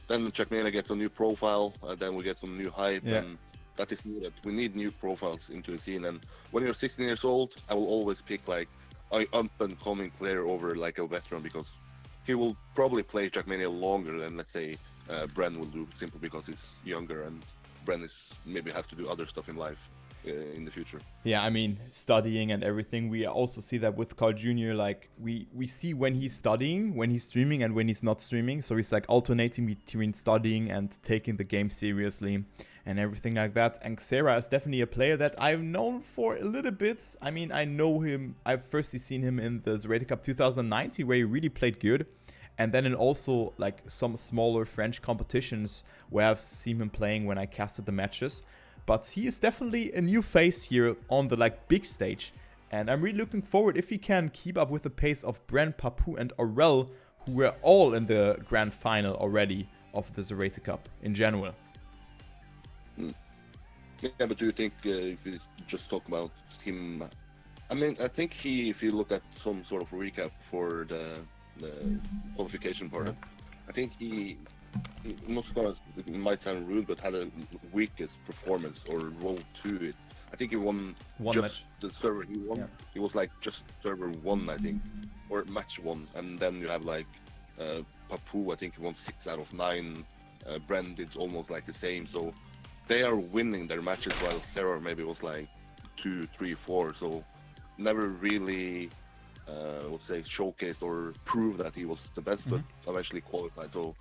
Trackmania gets a new profile, then we get some new hype, and that is needed. We need new profiles into the scene, and when you're 16 years old, I will always pick like an up-and-coming player over like a veteran, because he will probably play Trackmania longer than, let's say, Bren will do, simply because he's younger and Bren is maybe have to do other stuff in life in the future. Yeah, I mean, studying and everything. We also see that with Carl Jr. Like we see when he's studying, when he's streaming, and when he's not streaming. So he's like alternating between studying and taking the game seriously and everything like that. And Xera is definitely a player that I've known for a little bit. I mean, I know him. I've firstly seen him in the Zerator Cup 2019, where he really played good. And then in also like some smaller French competitions where I've seen him playing when I casted the matches. But he is definitely a new face here on the like big stage. And I'm really looking forward if he can keep up with the pace of Bren, Papu, and Aurel, who were all in the grand final already of the Zerator Cup in general. Yeah, but do you think if we just talk about him, I mean, I think if you look at some sort of recap for the qualification part, I think he not gonna, it might sound rude, but had a weakest performance or roll to it. I think he won just the server he won. Yeah. He was like just server 1, I think, or match 1, and then you have like Papu. I think he won 6 out of 9. Bren did almost like the same. So they are winning their matches, while Sarah maybe was like 2, 3, 4. So never really, let's say, showcased or proved that he was the best, but eventually qualified. So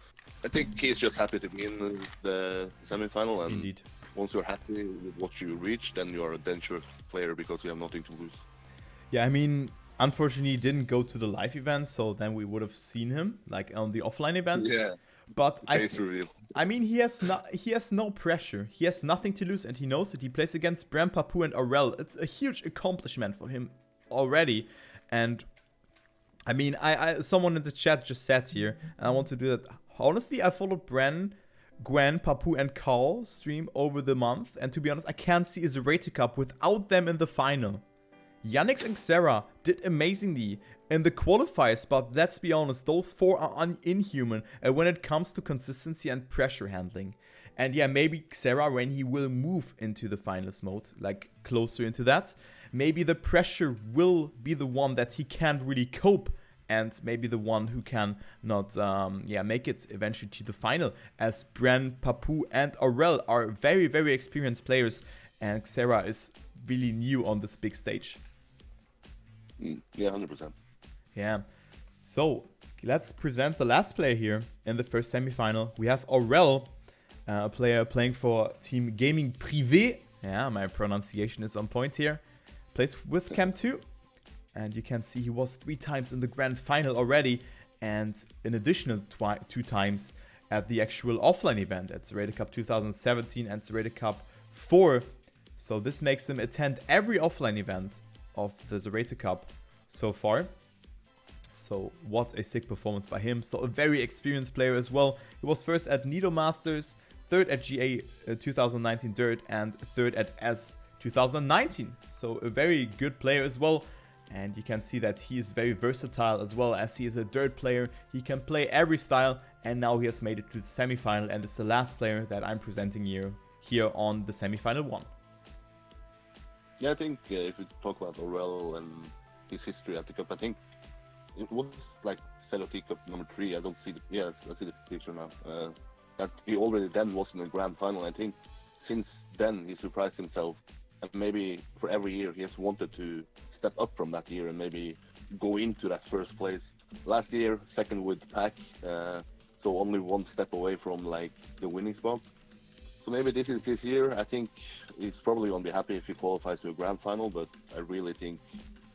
I think he's just happy to be in the semi-final, and Indeed. Once you're happy with what you reach, then you are a dangerous player because you have nothing to lose. Yeah, I mean, unfortunately, he didn't go to the live event, so then we would have seen him like on the offline event. Yeah. But I mean, he has no pressure. He has nothing to lose, and he knows that he plays against Bren, Papu, and Aurel. It's a huge accomplishment for him already. And I mean, someone in the chat just said here, and I want to do that. Honestly, I followed Bren, Gwen, Papu, and Carl stream over the month, and to be honest, I can't see a Zerator Cup without them in the final. Yannick and Xera did amazingly in the qualifiers, but let's be honest, those 4 are inhuman when it comes to consistency and pressure handling. And yeah, maybe Xera, when he will move into the finals mode, like closer into that, maybe the pressure will be the one that he can't really cope, and maybe the one who can not make it eventually to the final, as Bren, Papu, and Aurel are very, very experienced players, and Xera is really new on this big stage. Yeah, 100%. Yeah. So let's present the last player here in the first semi-final. We have Aurel, a player playing for Team Gaming Privé. Yeah, my pronunciation is on point here. Plays with Cam2. And you can see he was 3 times in the grand final already, and an additional 2 times at the actual offline event at Zerator Cup 2017 and Zerator Cup 4. So this makes him attend every offline event of the Zerator Cup so far. So what a sick performance by him. So a very experienced player as well. He was first at Nido Masters, 3rd at GA 2019 Dirt, and 3rd at S 2019. So a very good player as well. And you can see that he is very versatile as well, as he is a dirt player. He can play every style, and now he has made it to the semi-final, and it's the last player that I'm presenting here on the semi-final 1. Yeah, I think if we talk about Aurel and his history at the Cup, I think it was like Zerator Cup number 3. I don't see I see the picture now. That he already then was in the grand final. I think since then he surprised himself. And maybe for every year he has wanted to step up from that year and maybe go into that first place. Last year, second with Pack, so only one step away from like the winning spot. So maybe this is this year. I think he's probably gonna be happy if he qualifies to a grand final, but I really think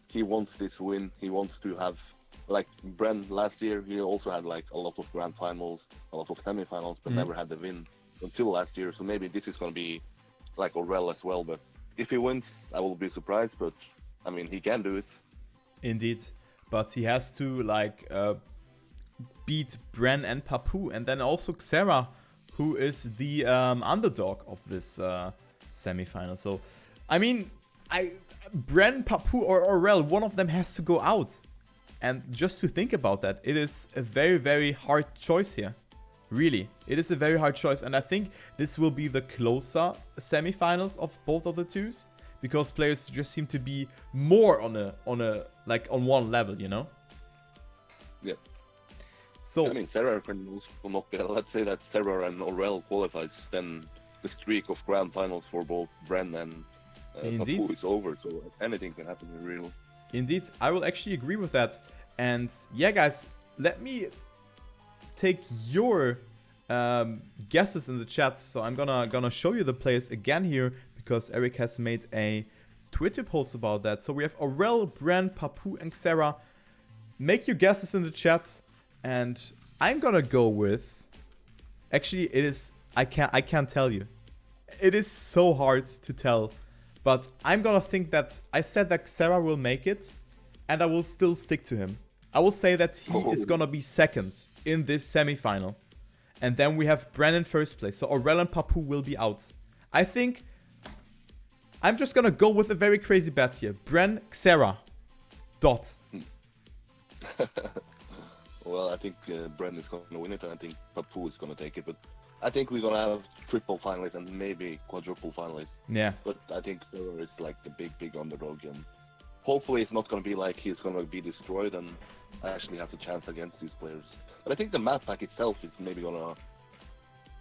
he wants this win. He wants to have, like Bren last year, he also had like a lot of grand finals, a lot of semifinals, but never had the win until last year. So maybe this is gonna be like Aurel as well. But if he wins, I will be surprised. But I mean, he can do it. Indeed, but he has to like beat Bren and Papu, and then also Xera, who is the underdog of this semifinal. So, I mean, Bren, Papu, or Aurel, one of them has to go out. And just to think about that, it is a very, very hard choice here. Really, it is a very hard choice. And I think this will be the closer semifinals of both of the twos, because players just seem to be more on one level, you know? Yeah. So I mean, Sarah can also knock. Let's say that Sarah and Aurel qualifies, then the streak of grand finals for both Bren and Papu is over. So anything can happen in real. Indeed, I will actually agree with that. And yeah, guys, let me take your guesses in the chat. So I'm gonna show you the players again here, because Eirik has made a Twitter post about that. So we have Aurel, Bren, Papu, and Xera. Make your guesses in the chat. And I'm gonna go with, actually it is, I can't tell you. It is so hard to tell, but I'm gonna think that I said that Xera will make it, and I will still stick to him. I will say that he is gonna be second in this semifinal, and then we have Bren in first place. So Aurel and Papu will be out. I think I'm just gonna go with a very crazy bet here. Bren, Xera, dot. Well, I think Bren is going to win it, and I think Papu is going to take it. But I think we're going to have triple finalists and maybe quadruple finalists. Yeah. But I think Sarah is like the big underdog, and hopefully it's not going to be like he's going to be destroyed and actually has a chance against these players. But I think the map pack itself is maybe going to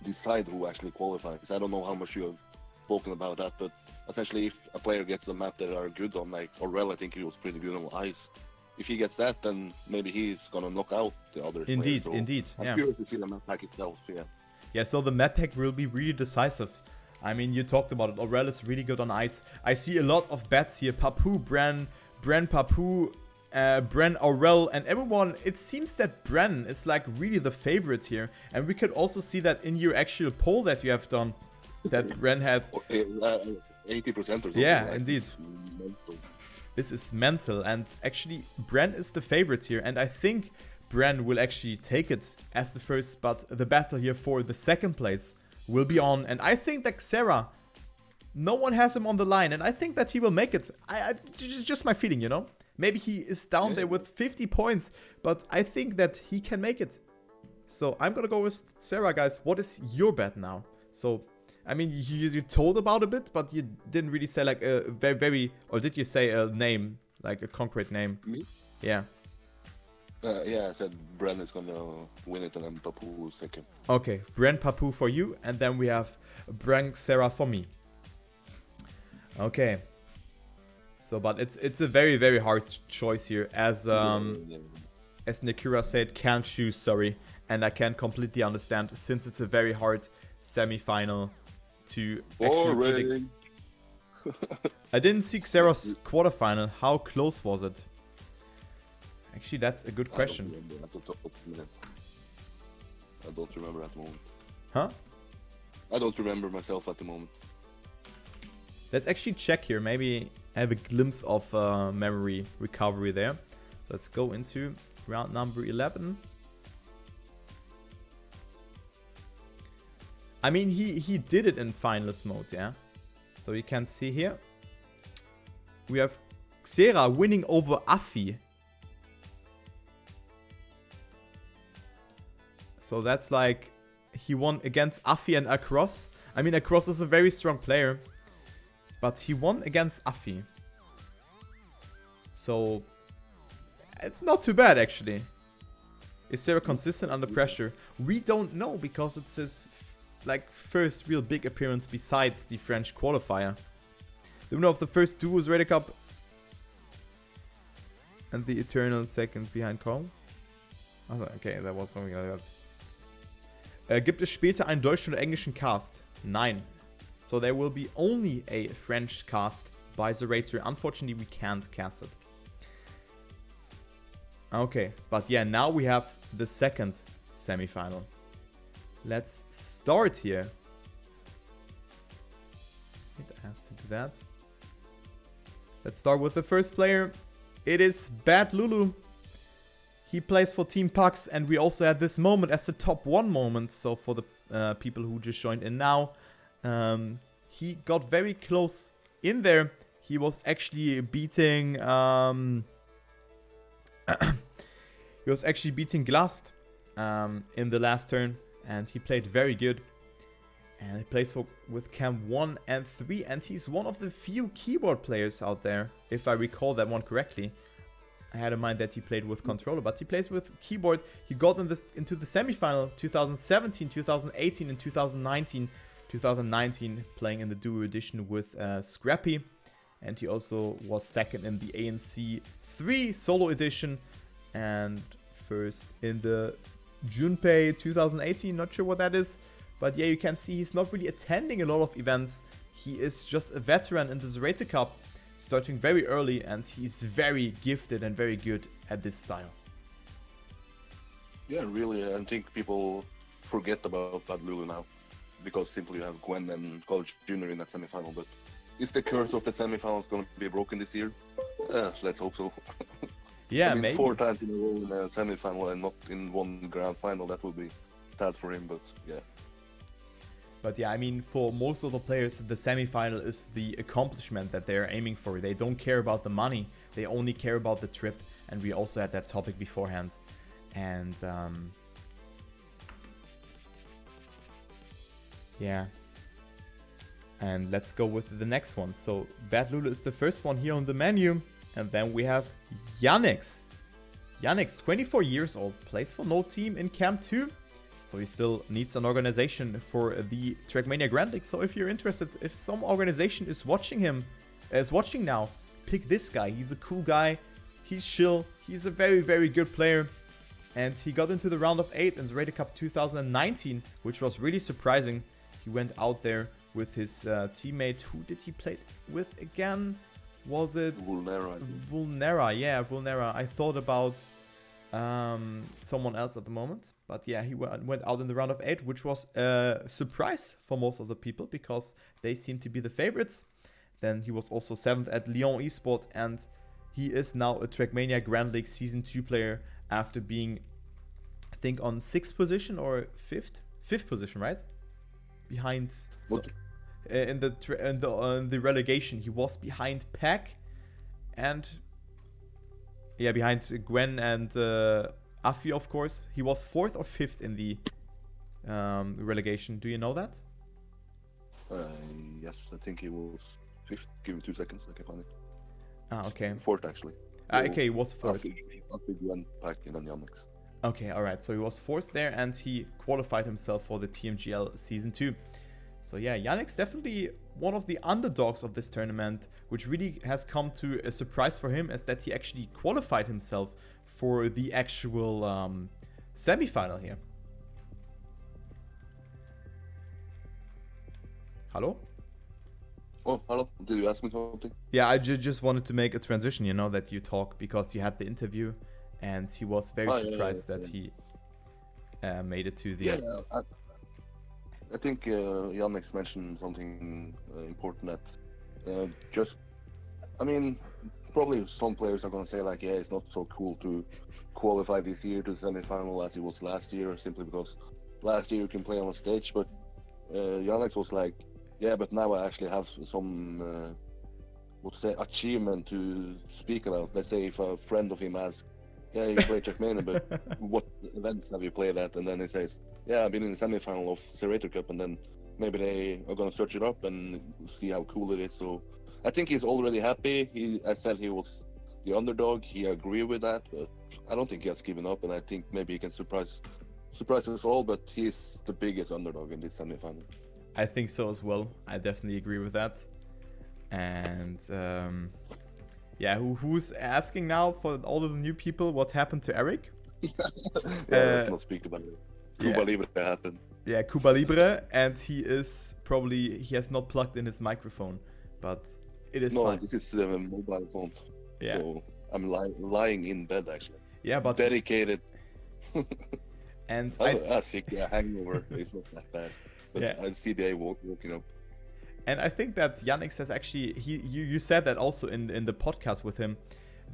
decide who actually qualifies. I don't know how much you have spoken about that, but essentially if a player gets a map that are good on, like Aurel, I think he was pretty good on ice. If he gets that, then maybe he's gonna knock out the other players. So indeed. I'm curious to see the map pack itself, yeah. Yeah, so the map pack will be really decisive. I mean, you talked about it. Aurel is really good on ice. I see a lot of bets here. Papu, Bren, Papu, Bren, Aurel, and everyone. It seems that Bren is like really the favorite here. And we could also see that in your actual poll that you have done, that Bren had 80% or something. Yeah, like indeed. This is mental, and actually Bren is the favorite here, and I think Bren will actually take it as the first, but the battle here for the second place will be on, and I think that Xera, no one has him on the line, and I think that he will make it. Just my feeling, you know? Maybe he is down there with 50 points, but I think that he can make it. So I'm gonna go with Xera, guys. What is your bet now? So I mean, you told about a bit, but you didn't really say like a very, or did you say a name, like a concrete name? Me? Yeah. Yeah, I said Bren is gonna win it and then Papu second. Okay, Bren, Papu for you, and then we have Bren, Xera for me. Okay. So, but it's a very hard choice here, as Nikura said, can't choose, sorry, and I can completely understand, since it's a very hard semi-final to actually predict. I didn't see Xera's quarterfinal. How close was it? Actually, that's a good question. I don't remember at the moment. Huh? I don't remember myself at the moment. Let's actually check here. Maybe I have a glimpse of memory recovery there. So let's go into round number 11. I mean, he did it in finalist mode, yeah? So you can see here. We have Xera winning over Afi. So that's like, he won against Afi and Across. I mean, Across is a very strong player. But he won against Afi. So, it's not too bad, actually. Is Xera consistent under pressure? We don't know, because it's his like first real big appearance besides the French qualifier. The winner of the first duos Zerator Cup and the eternal second behind Carl. Also, okay, that was something like that. Gibt es später einen deutschen oder englischen Cast? Nein. So there will be only a French cast by Zerator. Unfortunately, we can't cast it. Okay, but yeah, now we have the second semi-final. Let's start here. I have to do that. Let's start with the first player. It is Bad Lulu. He plays for Team Pucks, and we also had this moment as the top 1 moment. So for the people who just joined in now, he got very close in there. He was actually beating Glast in the last turn, and he played very good. And he plays with Cam 1 and 3, and he's one of the few keyboard players out there, if I recall that one correctly. I had in mind that he played with controller, but he plays with keyboard. He got into the semifinal 2017, 2018, and 2019. 2019 playing in the duo edition with Scrappy, and he also was second in the ANC 3 solo edition, and first in the Junpei 2018. Not sure what that is. But yeah, you can see he's not really attending a lot of events. He is just a veteran in the Zerator Cup, starting very early, and he's very gifted and very good at this style. Yeah, really, I think people forget about Bad Lulu now, because simply you have Gwen and College Junior in that semifinal, but is the curse of the semifinals going to be broken this year? Let's hope so. Yeah, I mean, maybe. 4 times in a row in a semifinal and not in one grand final, that will be sad for him, but yeah. But yeah, I mean, for most of the players, the semi-final is the accomplishment that they're aiming for. They don't care about the money. They only care about the trip. And we also had that topic beforehand. And yeah. And let's go with the next one. So Bad Lulu is the first one here on the menu. And then we have Yannick. Yannick, 24 years old, plays for no team in Camp 2. So he still needs an organization for the Trackmania Grand League. So if you're interested, if some organization is watching now, pick this guy. He's a cool guy. He's chill. He's a very, very good player. And he got into the round of 8 in Zerator Cup 2019, which was really surprising. He went out there with his teammate. Who did he play with again? Was it Vulnera? Vulnera, yeah, Vulnera. I thought about someone else at the moment, but yeah, he went out in the round of 8, which was a surprise for most of the people because they seem to be the favorites. Then he was also 7th at Lyon Esport, and he is now a Trackmania Grand League Season 2 player after being, I think, on 6th position or 5th position, right? Behind in the relegation, he was behind Pack and. Yeah, behind Gwen and Afi, of course. He was 4th or 5th in the relegation. Do you know that? Yes, I think he was 5th. Give me 2 seconds, I can find it. Ah, okay. 4th, actually. Okay, he was 4th. Afi, Gwen, Pack, and then Yannick. Okay, alright. So he was 4th there, and he qualified himself for the TMGL Season 2. So yeah, Yannick's definitely one of the underdogs of this tournament, which really has come to a surprise for him, is that he actually qualified himself for the actual semi-final here. Hello? Oh, hello. Did you ask me something? Yeah, I just wanted to make a transition, you know, that you talk, because you had the interview, and he was very surprised that he made it to the... Yeah, I think Yannick mentioned something important that I mean, probably some players are going to say like, yeah, it's not so cool to qualify this year to the semi-final as it was last year, simply because last year you can play on a stage, but Yannick was like, yeah, but now I actually have some, achievement to speak about. Let's say if a friend of him asks, yeah, you play Trackmania, but what events have you played at? And then he says, yeah, I've been in the semi-final of Zerator Cup, and then maybe they are going to search it up and see how cool it is. So I think he's already happy. I said he was the underdog. He agreed with that, but I don't think he has given up, and I think maybe he can surprise us all, but he's the biggest underdog in this semi-final. I think so as well. I definitely agree with that. And Yeah, who's asking now for all of the new people what happened to Eirik? Let's not speak about it. yeah. Cuba Libre happened. Yeah, Cuba Libre, and he has not plugged in his microphone, but it is No, fine. this is a mobile phone. Yeah. So I'm lying in bed actually. Yeah, but Dedicated. and Sick, yeah, hangover. It's not that bad. But Yeah. CBA woken up. And I think that Yannick says actually you said that also in the podcast with him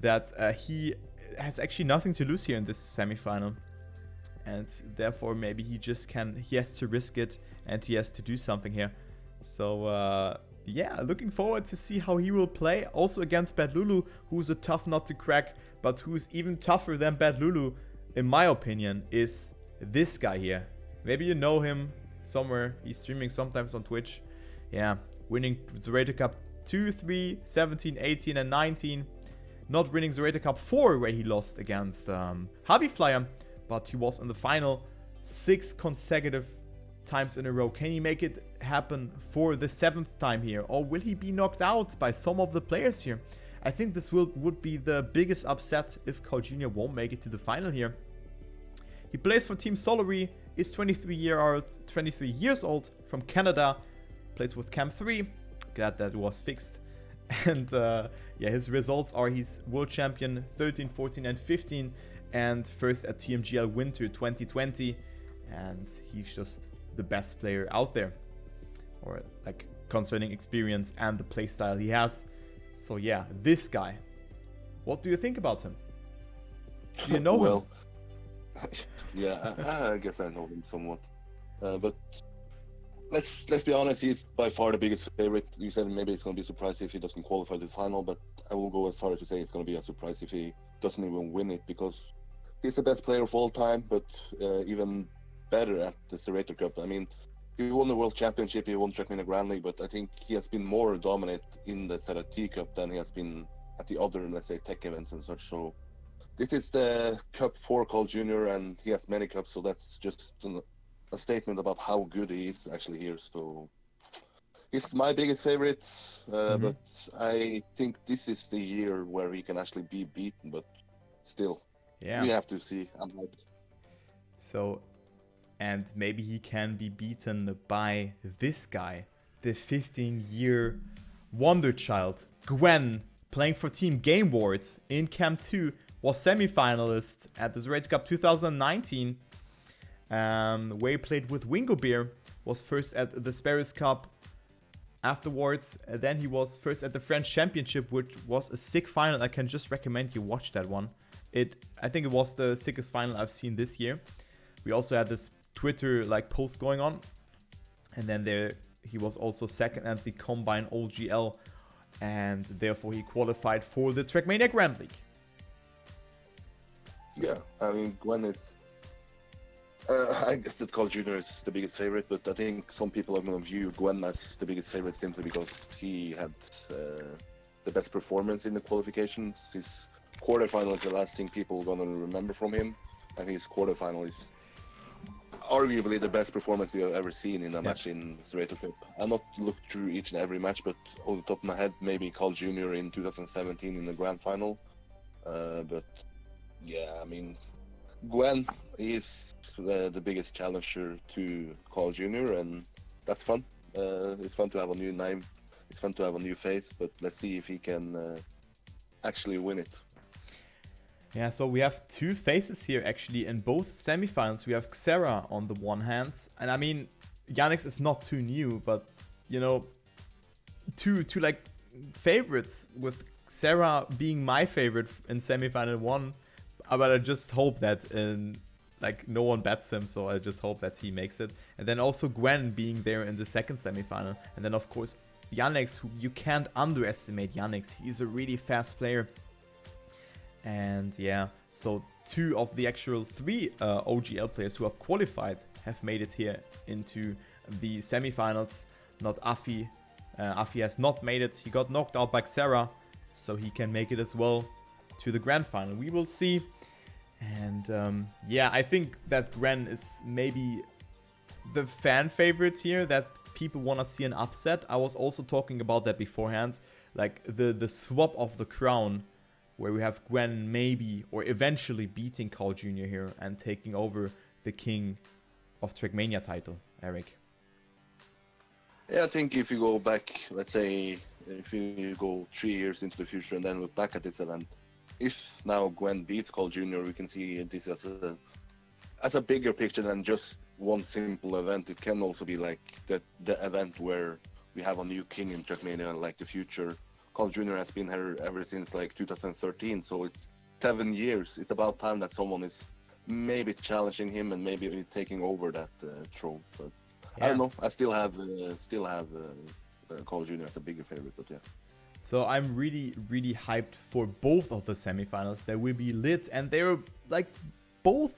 that he has actually nothing to lose here in this semifinal, and therefore maybe he has to risk it and he has to do something here. So yeah, looking forward to see how he will play also against Bad Lulu, who's a tough nut to crack, but who's even tougher than Bad Lulu, in my opinion, is this guy here. Maybe you know him somewhere. He's streaming sometimes on Twitch. Yeah, winning Zerator Cup 2, 3, 17, 18, and 19. Not winning Zerator Cup 4, where he lost against Harvey Flyer, but he was in the final 6 consecutive times in a row. Can he make it happen for the 7th time here, or will he be knocked out by some of the players here? I think this would be the biggest upset if Carl Jr. won't make it to the final here. He plays for Team Solary, is 23 years old, from Canada, plays with Cam 3. Glad that was fixed. And yeah, his results are he's world champion 13, 14, and 15, and first at TMGL Winter 2020, and he's just the best player out there, or like concerning experience and the playstyle he has. So yeah, this guy, what do you think about him? Do you know him? Yeah, I guess I know him somewhat, but let's be honest, he's by far the biggest favorite. You said maybe it's going to be a surprise if he doesn't qualify to the final, but I will go as far as to say it's going to be a surprise if he doesn't even win it, because he's the best player of all time, but even better at the Zerator Cup. I mean, he won the World Championship, he won Trackmania Grand League, but I think he has been more dominant in the Zerator Cup than he has been at the other, let's say, tech events and such. So this is the Cup for Carl Jr., and he has many cups, so that's just a statement about how good he is actually here. So he's my biggest favorite, but I think this is the year where he can actually be beaten, but still, yeah, we have to see. I'm hyped. So, and maybe he can be beaten by this guy, the 15-year wonder child, Gwen, playing for Team Game Wars in Camp 2, was semi-finalist at the Zerator Cup 2019, where he played with Wingo Beer, was first at the Sparrows Cup afterwards. Then he was first at the French Championship, which was a sick final. I can just recommend you watch that one. I think it was the sickest final I've seen this year. We also had this Twitter post going on, and then he was also second at the Combine OGL, and therefore he qualified for the Trackmania Grand League. Yeah, I mean, Gwen is... I guess that Carl Jr. is the biggest favorite, but I think some people are going to view Gwen as the biggest favorite simply because he had the best performance in the qualifications. His quarterfinal is the last thing people are going to remember from him, and his quarterfinal is arguably the best performance we have ever seen in a match in Zerator Cup. I've not looked through each and every match, but on the top of my head, maybe Carl Jr. in 2017 in the grand final. But yeah, I mean, Gwen is the biggest challenger to Carl Jr., and that's fun. It's fun to have a new name. It's fun to have a new face, but let's see if he can actually win it. Yeah, so we have two faces here actually in both semifinals. We have Xera on the one hand, and I mean, Yannick is not too new, but you know, two favorites, with Xera being my favorite in semifinal 1. But I just hope that no one bets him, so I just hope that he makes it. And then also Gwen being there in the second semifinal, and then of course Yannick, who you can't underestimate. Yannick, he's a really fast player. And yeah, so 2 of the actual 3 OGL players who have qualified have made it here into the semifinals. Not Afi. Afi has not made it. He got knocked out by Xera, so he can make it as well to the grand final. We will see. And yeah, I think that Gwen is maybe the fan favorite here, that people want to see an upset. I was also talking about that beforehand. like the swap of the crown, where we have Gwen maybe or eventually beating Carl Jr. here and taking over the King of Trackmania title, Eirik? Yeah, I think if you go back, let's say, if you go 3 years into the future and then look back at this event, if now Gwen beats Carl Jr., we can see this as a bigger picture than just one simple event. It can also be like the event where we have a new king in Trackmania, like the future. Carl Jr. has been here ever since like 2013, so it's 7 years. It's about time that someone is maybe challenging him and maybe taking over that throne. But I don't know. I still have Carl Jr. as a bigger favorite, but yeah. So I'm really, really hyped for both of the semifinals. They will be lit, and they're like both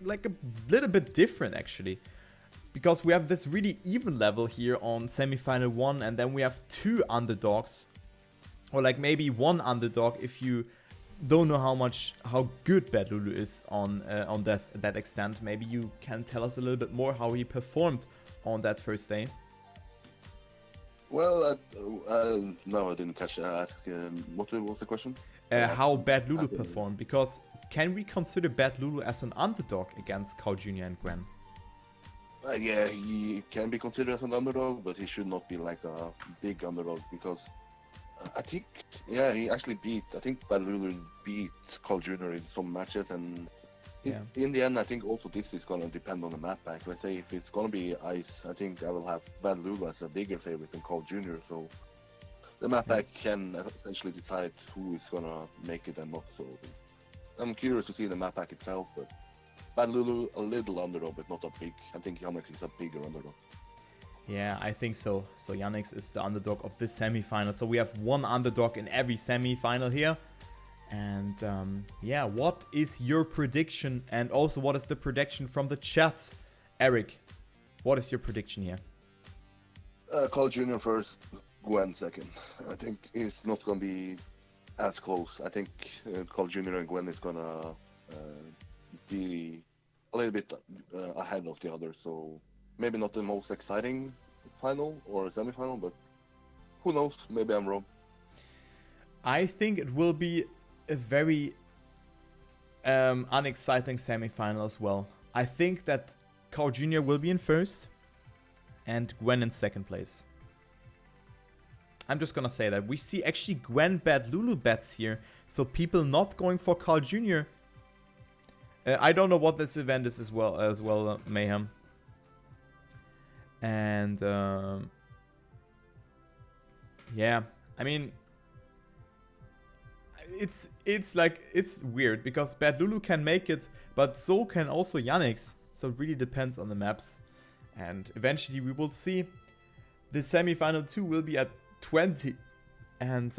like a little bit different actually, because we have this really even level here on semifinal 1, and then we have 2 underdogs, or like maybe 1 underdog if you don't know how good Bad Lulu is on that extent. Maybe you can tell us a little bit more how he performed on that first day. Well, no, I didn't catch that. What was the question? How Bad Lulu performed, because can we consider Bad Lulu as an underdog against Carl Jr. and Gwen? Yeah, he can be considered as an underdog, but he should not be like a big underdog, because I think, yeah, he actually I think Bad Lulu beat Carl Jr. in some matches, and in the end, I think also this is going to depend on the map pack. Let's say if it's going to be ice, I think I will have Bad Lulu as a bigger favorite than Carl Jr., so the map pack can essentially decide who is going to make it and not. So I'm curious to see the map pack itself, but Bad Lulu a little underdog, but not a big. I think Yannick is a bigger underdog. Yeah, I think so. So Yannick is the underdog of this semi-final. So we have 1 underdog in every semi-final here. And yeah, what is your prediction? And also, what is the prediction from the chats? Eirik, what is your prediction here? Carl Jr. first, Gwen second. I think it's not going to be as close. I think Carl Jr. and Gwen is going to be a little bit ahead of the others. So maybe not the most exciting final or semi-final, but who knows? Maybe I'm wrong. I think it will be a very unexciting semi-final as well. I think that Carl Jr. will be in first and Gwen in second place. I'm just gonna say that. We see actually Gwen Bad Lulu bets here, so people not going for Carl Jr. I don't know what this event is as well, Mayhem. And yeah, I mean, it's like, it's weird because Bad Lulu can make it, but so can also Yannick. So it really depends on the maps. And eventually we will see the semi-final 2 will be at 20. And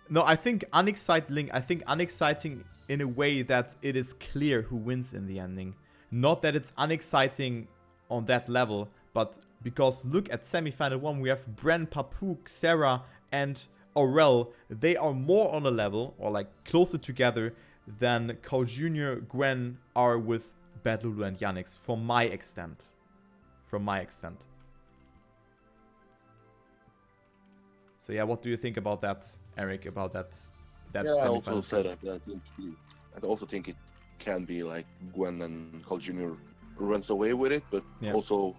no, I think unexciting. I think unexciting in a way that it is clear who wins in the ending. Not that it's unexciting on that level, but because look at semi-final 1, we have Bren, Papook, Sarah, and Aurel. They are more on a level, or like closer together, than Carl Jr., Gwen are with Bad Lulu and Yannick, from my extent. So yeah, what do you think about that, Eirik? About that yeah, I also said that. I also think it can be like Gwen and Carl Jr. runs away with it, but also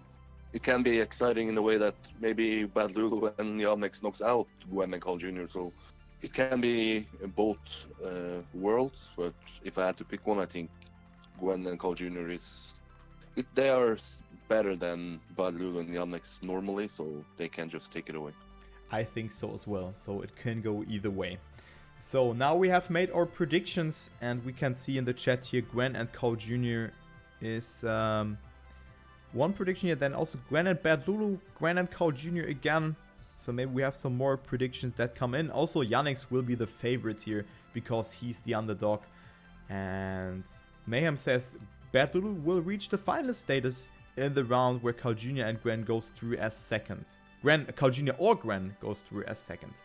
it can be exciting in the way that maybe Bad Lulu and Yannick knocks out Gwen and Carl Jr. So it can be both worlds, but if I had to pick one, I think Gwen and Carl Jr. they are better than Bad Lulu and Yannick normally, so they can just take it away. I think so as well, so it can go either way. So now we have made our predictions, and we can see in the chat here Gwen and Carl Jr. is one prediction here, then also Gwen and Bad Lulu, Gwen and Carl Jr. again. So maybe we have some more predictions that come in. Also Yannick will be the favorite here because he's the underdog. And Mayhem says Bad Lulu will reach the final status in the round where Carl Jr. and Gwen goes through as second. Carl Jr. or Gwen goes through as second.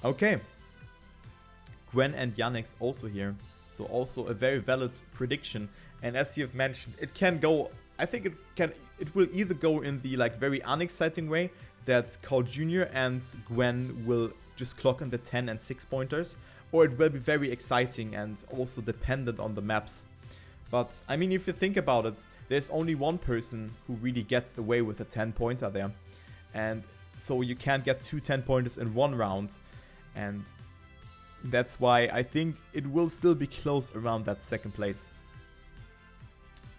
Okay. Gwen and Yannick also here. So also a very valid prediction. And as you've mentioned, it can go, I think it will either go in the like very unexciting way, that Carl Jr. and Gwen will just clock in the 10 and 6 pointers, or it will be very exciting and also dependent on the maps. But I mean, if you think about it, there's only one person who really gets away with a 10 pointer there. And so you can't get 2 10 pointers in one round. And that's why I think it will still be close around that second place.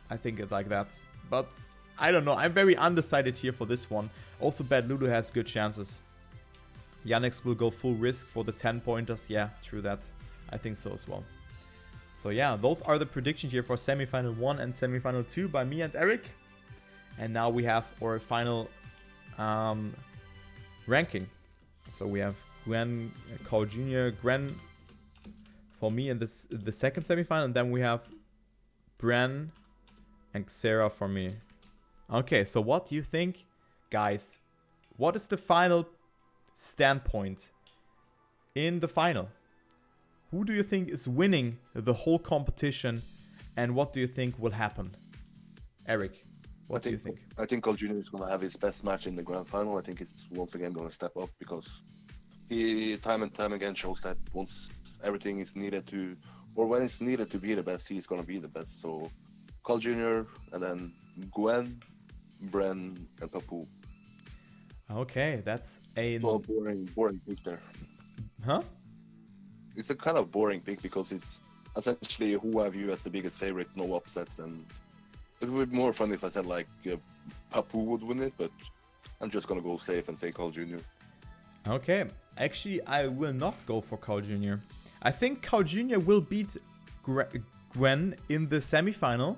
I think it like that. But I don't know. I'm very undecided here for this one. Also, Bad Lulu has good chances. Yannick will go full risk for the 10 pointers. Yeah, true that. I think so as well. So yeah, those are the predictions here for semifinal 1 and semifinal 2 by me and Eirik. And now we have our final ranking. So we have Gwen, Carl Jr., Gwen for me in the second semifinal, and then we have Bren and Sarah for me. Okay, so what do you think, guys? What is the final standpoint in the final? Who do you think is winning the whole competition, and what do you think will happen? Eirik, what do you think? I think Carl Jr. is going to have his best match in the grand final. I think he's once again going to step up because he time and time again shows that once everything is needed to, or when it's needed to be the best, he's going to be the best. So Carl Jr. and then Gwen, Bren, and Papu. Okay, that's a boring pick there. Huh? It's a kind of boring pick because it's essentially who have you as the biggest favorite, no upsets, and it would be more fun if I said like Papu would win it, but I'm just gonna go safe and say Carl Jr. Okay, actually I will not go for Carl Jr. I think Carl Jr. will beat Gwen in the semifinal,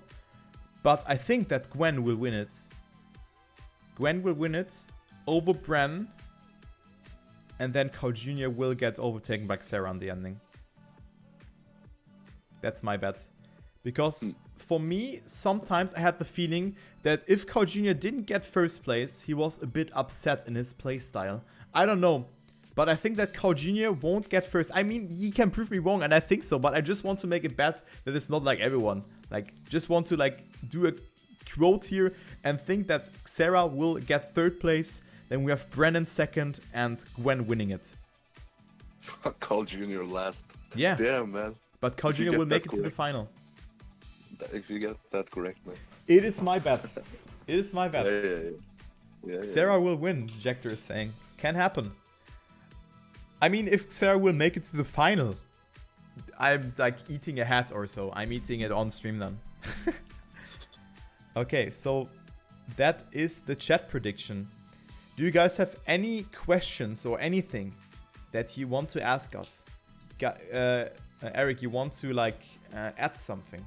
but I think that Gwen will win it. Gwen will win it over Bren, and then Carl Jr. will get overtaken by Sarah on the ending. That's my bet. Because for me, sometimes I had the feeling that if Carl Jr. didn't get first place, he was a bit upset in his playstyle. I don't know. But I think that Carl Jr. won't get first. I mean, he can prove me wrong, and I think so. But I just want to make a bet that it's not like everyone. Like, just want to like do a quote here and think that Sarah will get third place. Then we have Brennan second and Gwen winning it. Carl Jr. last. Yeah. Damn, man. But Carl Jr. will make it to the final. If you get that correct, man. It is my bet. It is my bet. Yeah, Sarah will win, Jector is saying. Can happen. I mean, if Sarah will make it to the final, I'm like eating a hat or so. I'm eating it on stream then. Okay, so that is the chat prediction. Do you guys have any questions or anything that you want to ask us? Eirik, you want to like add something?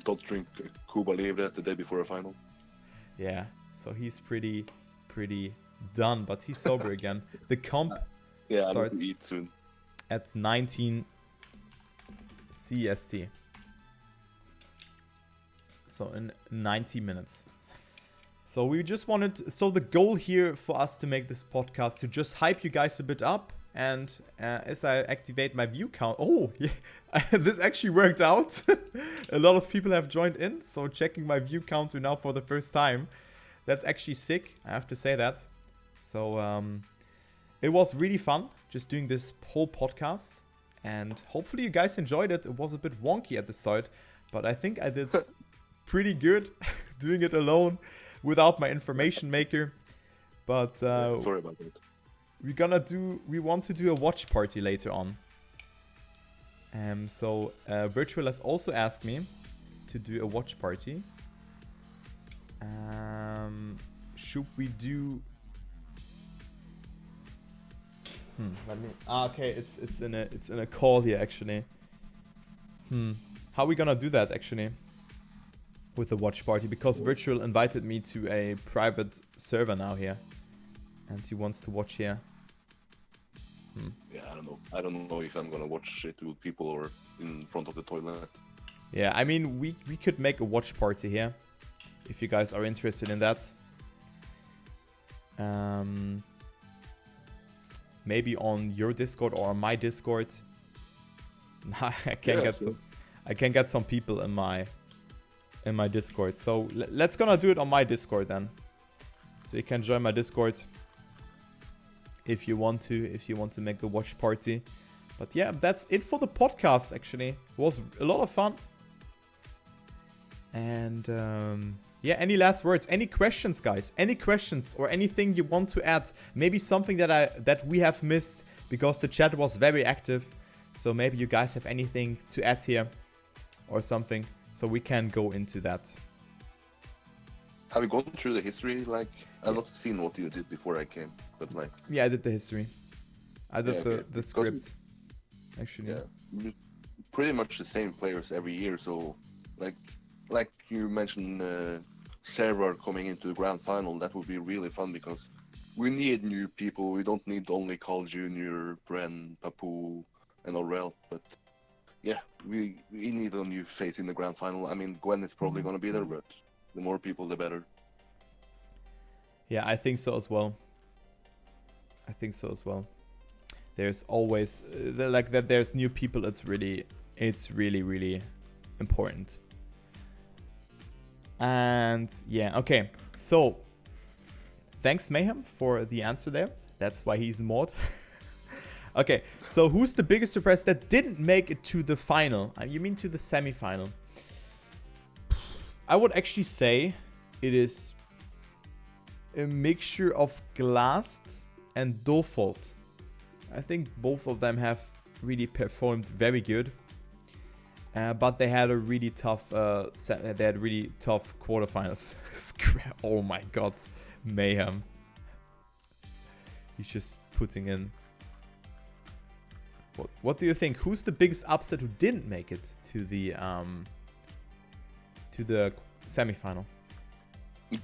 Don't drink Cuba Libre the day before a final. Yeah, so he's pretty done, but he's sober again. The comp starts I'm eat soon. at 19 CST. So in 90 minutes. So we just wanted, so the goal here for us to make this podcast to just hype you guys a bit up. And as I activate my view count, oh, yeah, this actually worked out. A lot of people have joined in. So checking my view count now for the first time. That's actually sick. I have to say that. So it was really fun just doing this whole podcast. And hopefully you guys enjoyed it. It was a bit wonky at the start, but I think I did pretty good doing it alone without my information maker. But sorry about that. We want to do a watch party later on. So Virtual has also asked me to do a watch party. Should we do? Let me. Okay, it's in a call here actually. How are we gonna do that actually? With the watch party, because Virtual invited me to a private server now here, and he wants to watch here. Yeah, I don't know. I don't know if I'm gonna watch it with people or in front of the toilet. Yeah, I mean we could make a watch party here, if you guys are interested in that. Maybe on your Discord or on my Discord. I can get some people in my Discord. So let's gonna do it on my Discord then. So you can join my Discord if you want to make the watch party. But yeah, that's it for the podcast, actually. It was a lot of fun. And yeah, any last words? Any questions, guys? Any questions or anything you want to add? Maybe something that we have missed because the chat was very active. So maybe you guys have anything to add here or something, so we can go into that. Have you gone through the history? Like, I've not seen what you did before I came, but like... Yeah, I did the history. I did okay. the script, actually. Yeah, pretty much the same players every year, so like you mentioned, Zerator coming into the grand final, that would be really fun because we need new people. We don't need only Carl Jr., Bren, Papu, and Aurel, but yeah, we need a new face in the grand final. I mean, Gwen is probably going to be there, but the more people, the better. Yeah, I think so as well. There's always like that. There's new people. It's really important. And yeah, okay. So thanks Mayhem for the answer there. That's why he's a mod. Okay, so who's the biggest surprise that didn't make it to the final? You mean to the semi-final? I would actually say it is a mixture of Glast and Dofold. I think both of them have really performed very good. But they had a really tough quarterfinals. Oh my god, Mayhem. He's just putting in. What do you think? Who's the biggest upset who didn't make it to the semi-final?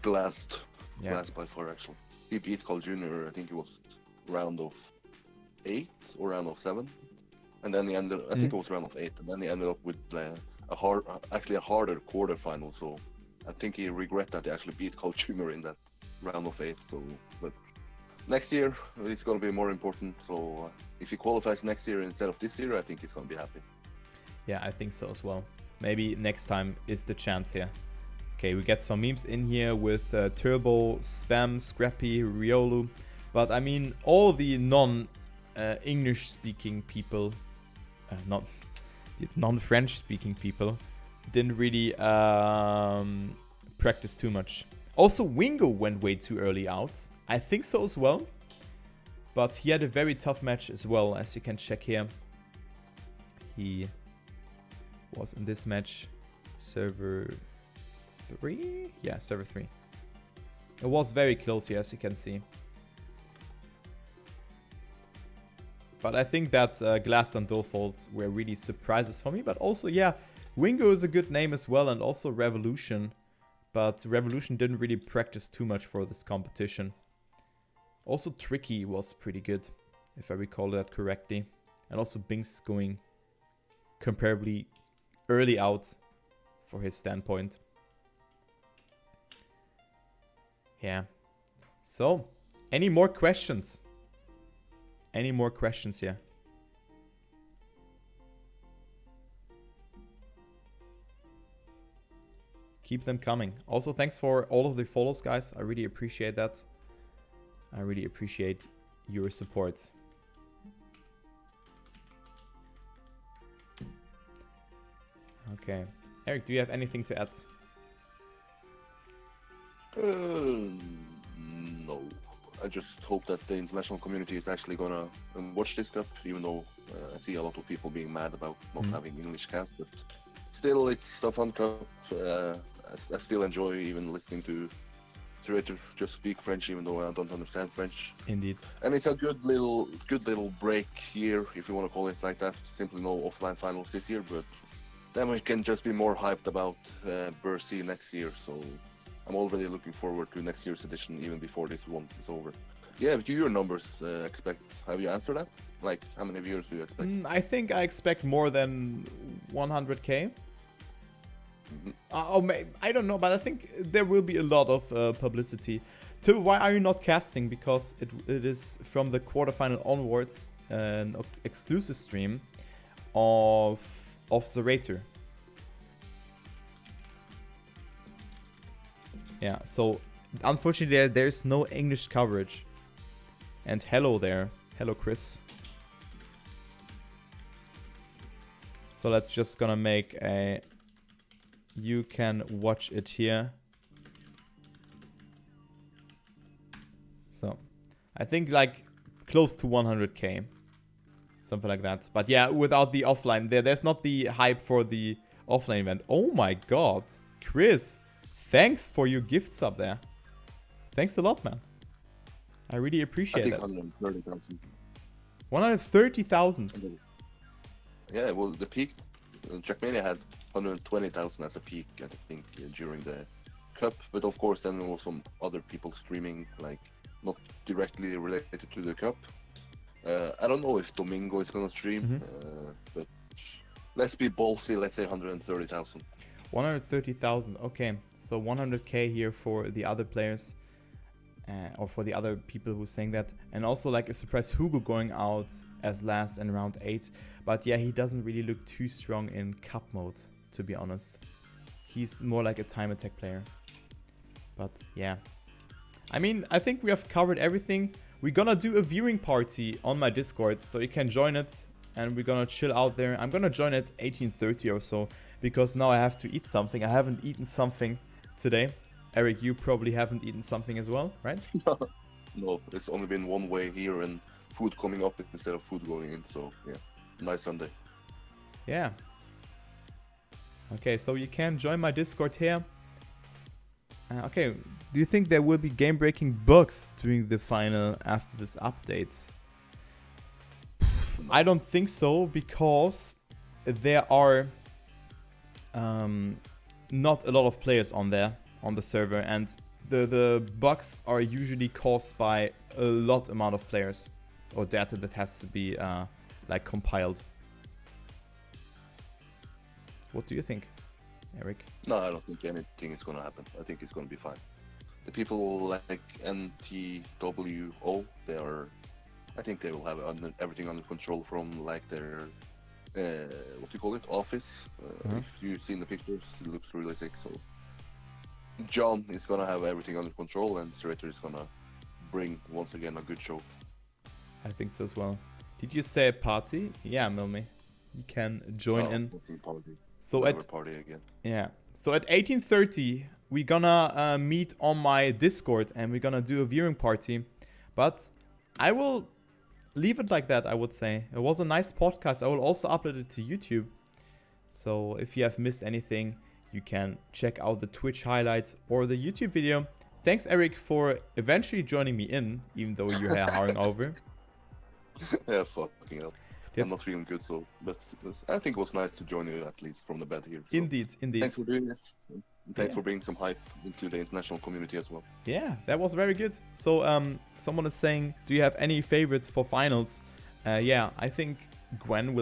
Glast. Yeah. Glast by far, actually. He beat Carl Jr., I think it was round of 8 or round of 7. And then he ended, I think it was round of 8, and then he ended up with a harder quarterfinal. So I think he regret that he actually beat Carl Jr. in that round of 8. So, but next year it's going to be more important. So if he qualifies next year instead of this year, I think he's going to be happy. Yeah, I think so as well. Maybe next time is the chance here. Okay, we get some memes in here with Turbo, Spam, Scrappy, Riolu. But I mean, all the non-English speaking people, not non-French speaking people, didn't really practice too much. Also, Wingo went way too early out. I think so as well. But he had a very tough match as well, as you can check here. He was in this match server 3? Yeah, server 3. It was very close here, as you can see. But I think that Glass and Dofold were really surprises for me. But also, yeah, Wingo is a good name as well, and also Revolution. But Revolution didn't really practice too much for this competition. Also, Tricky was pretty good, if I recall that correctly. And also Binks going comparably early out for his standpoint. Yeah. So, any more questions? Any more questions here? Keep them coming. Also, thanks for all of the follows, guys. I really appreciate that. I really appreciate your support. Okay. Eirik, do you have anything to add? No. I just hope that the international community is actually gonna watch this cup, even though I see a lot of people being mad about not having English cast, but still it's a fun cup. I still enjoy even listening to Zerator just speak French, even though I don't understand French. Indeed. And it's a good little break here, if you want to call it like that. Simply no offline finals this year, but then we can just be more hyped about Bercy next year. So I'm already looking forward to next year's edition, even before this one is over. Yeah, do your numbers expect? Have you answered that? Like, how many viewers do you expect? I think I expect more than 100k. I don't know, but I think there will be a lot of publicity. Turbo, why are you not casting? Because it is from the quarterfinal onwards an exclusive stream of Zerator. Yeah, so unfortunately, there's no English coverage. And hello there. Hello, Chris. So let's just gonna make a... You can watch it here. So, I think like close to 100k. Something like that. But yeah, without the offline, there's not the hype for the offline event. Oh my god. Chris, thanks for your gifts up there. Thanks a lot, man. I really appreciate it. I think 130,000. 130,000. Yeah, well, the peak, Trackmania had 120,000 as a peak, I think, during the cup. But of course, then there was some other people streaming, like, not directly related to the cup. I don't know if Domingo is gonna stream, but let's be ballsy, let's say 130,000. 130,000, okay. So 100k here for the other players. Or for the other people who saying that. And also like a surprise Hugo going out as last in round 8. But yeah, he doesn't really look too strong in cup mode, to be honest. He's more like a time attack player. But yeah. I mean, I think we have covered everything. We're gonna do a viewing party on my Discord, so you can join it. And we're gonna chill out there. I'm gonna join at 18:30 or so, because now I have to eat something. I haven't eaten something today. Eirik, you probably haven't eaten something as well, right? No, it's only been one way here and food coming up instead of food going in, so yeah, nice Sunday. Yeah. Okay, so you can join my Discord here. Okay, do you think there will be game-breaking bugs during the final after this update? I don't think so, because there are not a lot of players on there. On the server, and the bugs are usually caused by a lot amount of players or data that has to be like compiled. What do you think, Eirik? No, I don't think anything is gonna happen. I think it's gonna be fine. The people like NTWO, I think they will have everything under control from like their what do you call it, office. If you've seen the pictures, it looks really sick. So John is gonna have everything under control, and Zerator is gonna bring once again a good show. I think so as well. Did you say a party? Yeah, Milmy. You can join in. Party. So Never at party again. Yeah. So at 18:30 we're gonna meet on my Discord and we're gonna do a viewing party. But I will leave it like that, I would say. It was a nice podcast. I will also upload it to YouTube. So if you have missed anything, you can check out the Twitch highlights or the YouTube video. Thanks, Eirik, for eventually joining me in, even though you are hungover. Yeah, fucking hell. I'm not feeling good, so but I think it was nice to join you at least from the bed here. So Indeed. Thanks for doing this. Thanks for bringing some hype into the international community as well. Yeah, that was very good. So someone is saying, do you have any favorites for finals? Yeah, I think Gwen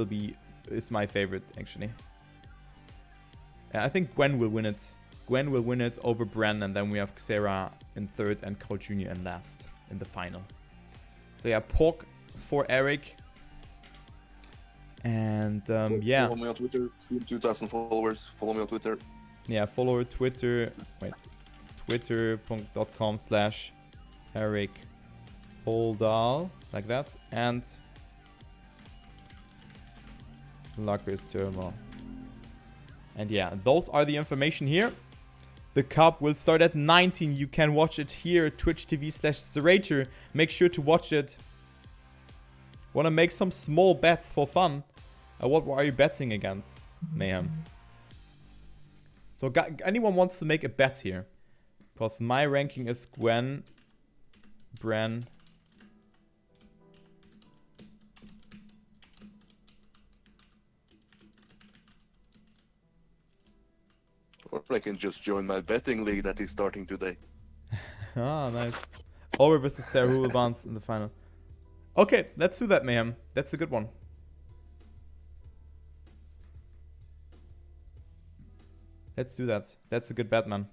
is my favorite, actually. I think Gwen will win it. Gwen will win it over Bren, and then we have Xera in third and Carl Jr. in last in the final. So yeah, Pork for Eirik. And yeah. Follow me on Twitter. 2,000 followers. Follow me on Twitter. Yeah, follow Twitter. Wait. Twitter.com/EirikHoldal. Like that. And LuckersTurbo. And yeah, those are the information here. The cup will start at 19. You can watch it here, Twitch TV/Zerator. Make sure to watch it. Wanna make some small bets for fun? What are you betting against, Mayhem? So anyone wants to make a bet here? Because my ranking is Gwen, Bren. Or I can just join my betting league that is starting today. Ah, nice. Over versus Sarah, who will advance in the final. Okay, let's do that, Mayhem. That's a good one. Let's do that. That's a good bet, man.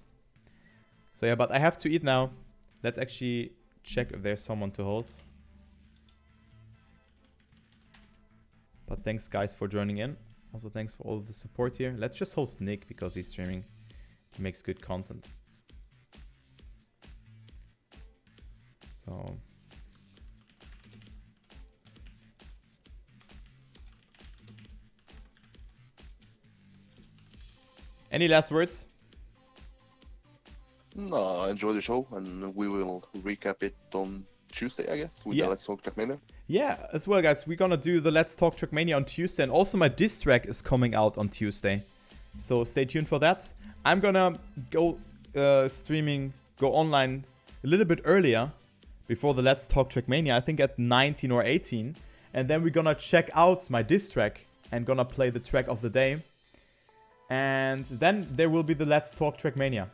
So yeah, but I have to eat now. Let's actually check if there's someone to host. But thanks, guys, for joining in. Also, thanks for all of the support here. Let's just host Nick because he's streaming. He makes good content. So any last words? No, I enjoy the show, and we will recap it on Tuesday, I guess, with Yeah. the Let's Talk Trackmania. Yeah, as well, guys. We're gonna do the Let's Talk Trackmania on Tuesday, and also my diss track is coming out on Tuesday. So stay tuned for that. I'm gonna go go online a little bit earlier before the Let's Talk Trackmania. I think at 19 or 18, and then we're gonna check out my diss track and gonna play the track of the day. And then there will be the Let's Talk Trackmania.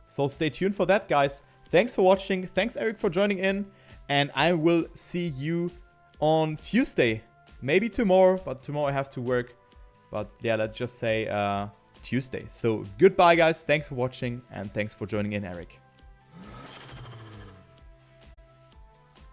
So stay tuned for that, guys. Thanks for watching. Thanks, Eirik, for joining in. And I will see you on Tuesday. Maybe tomorrow, but tomorrow I have to work. But yeah, let's just say Tuesday. So goodbye, guys. Thanks for watching. And thanks for joining in, Eirik.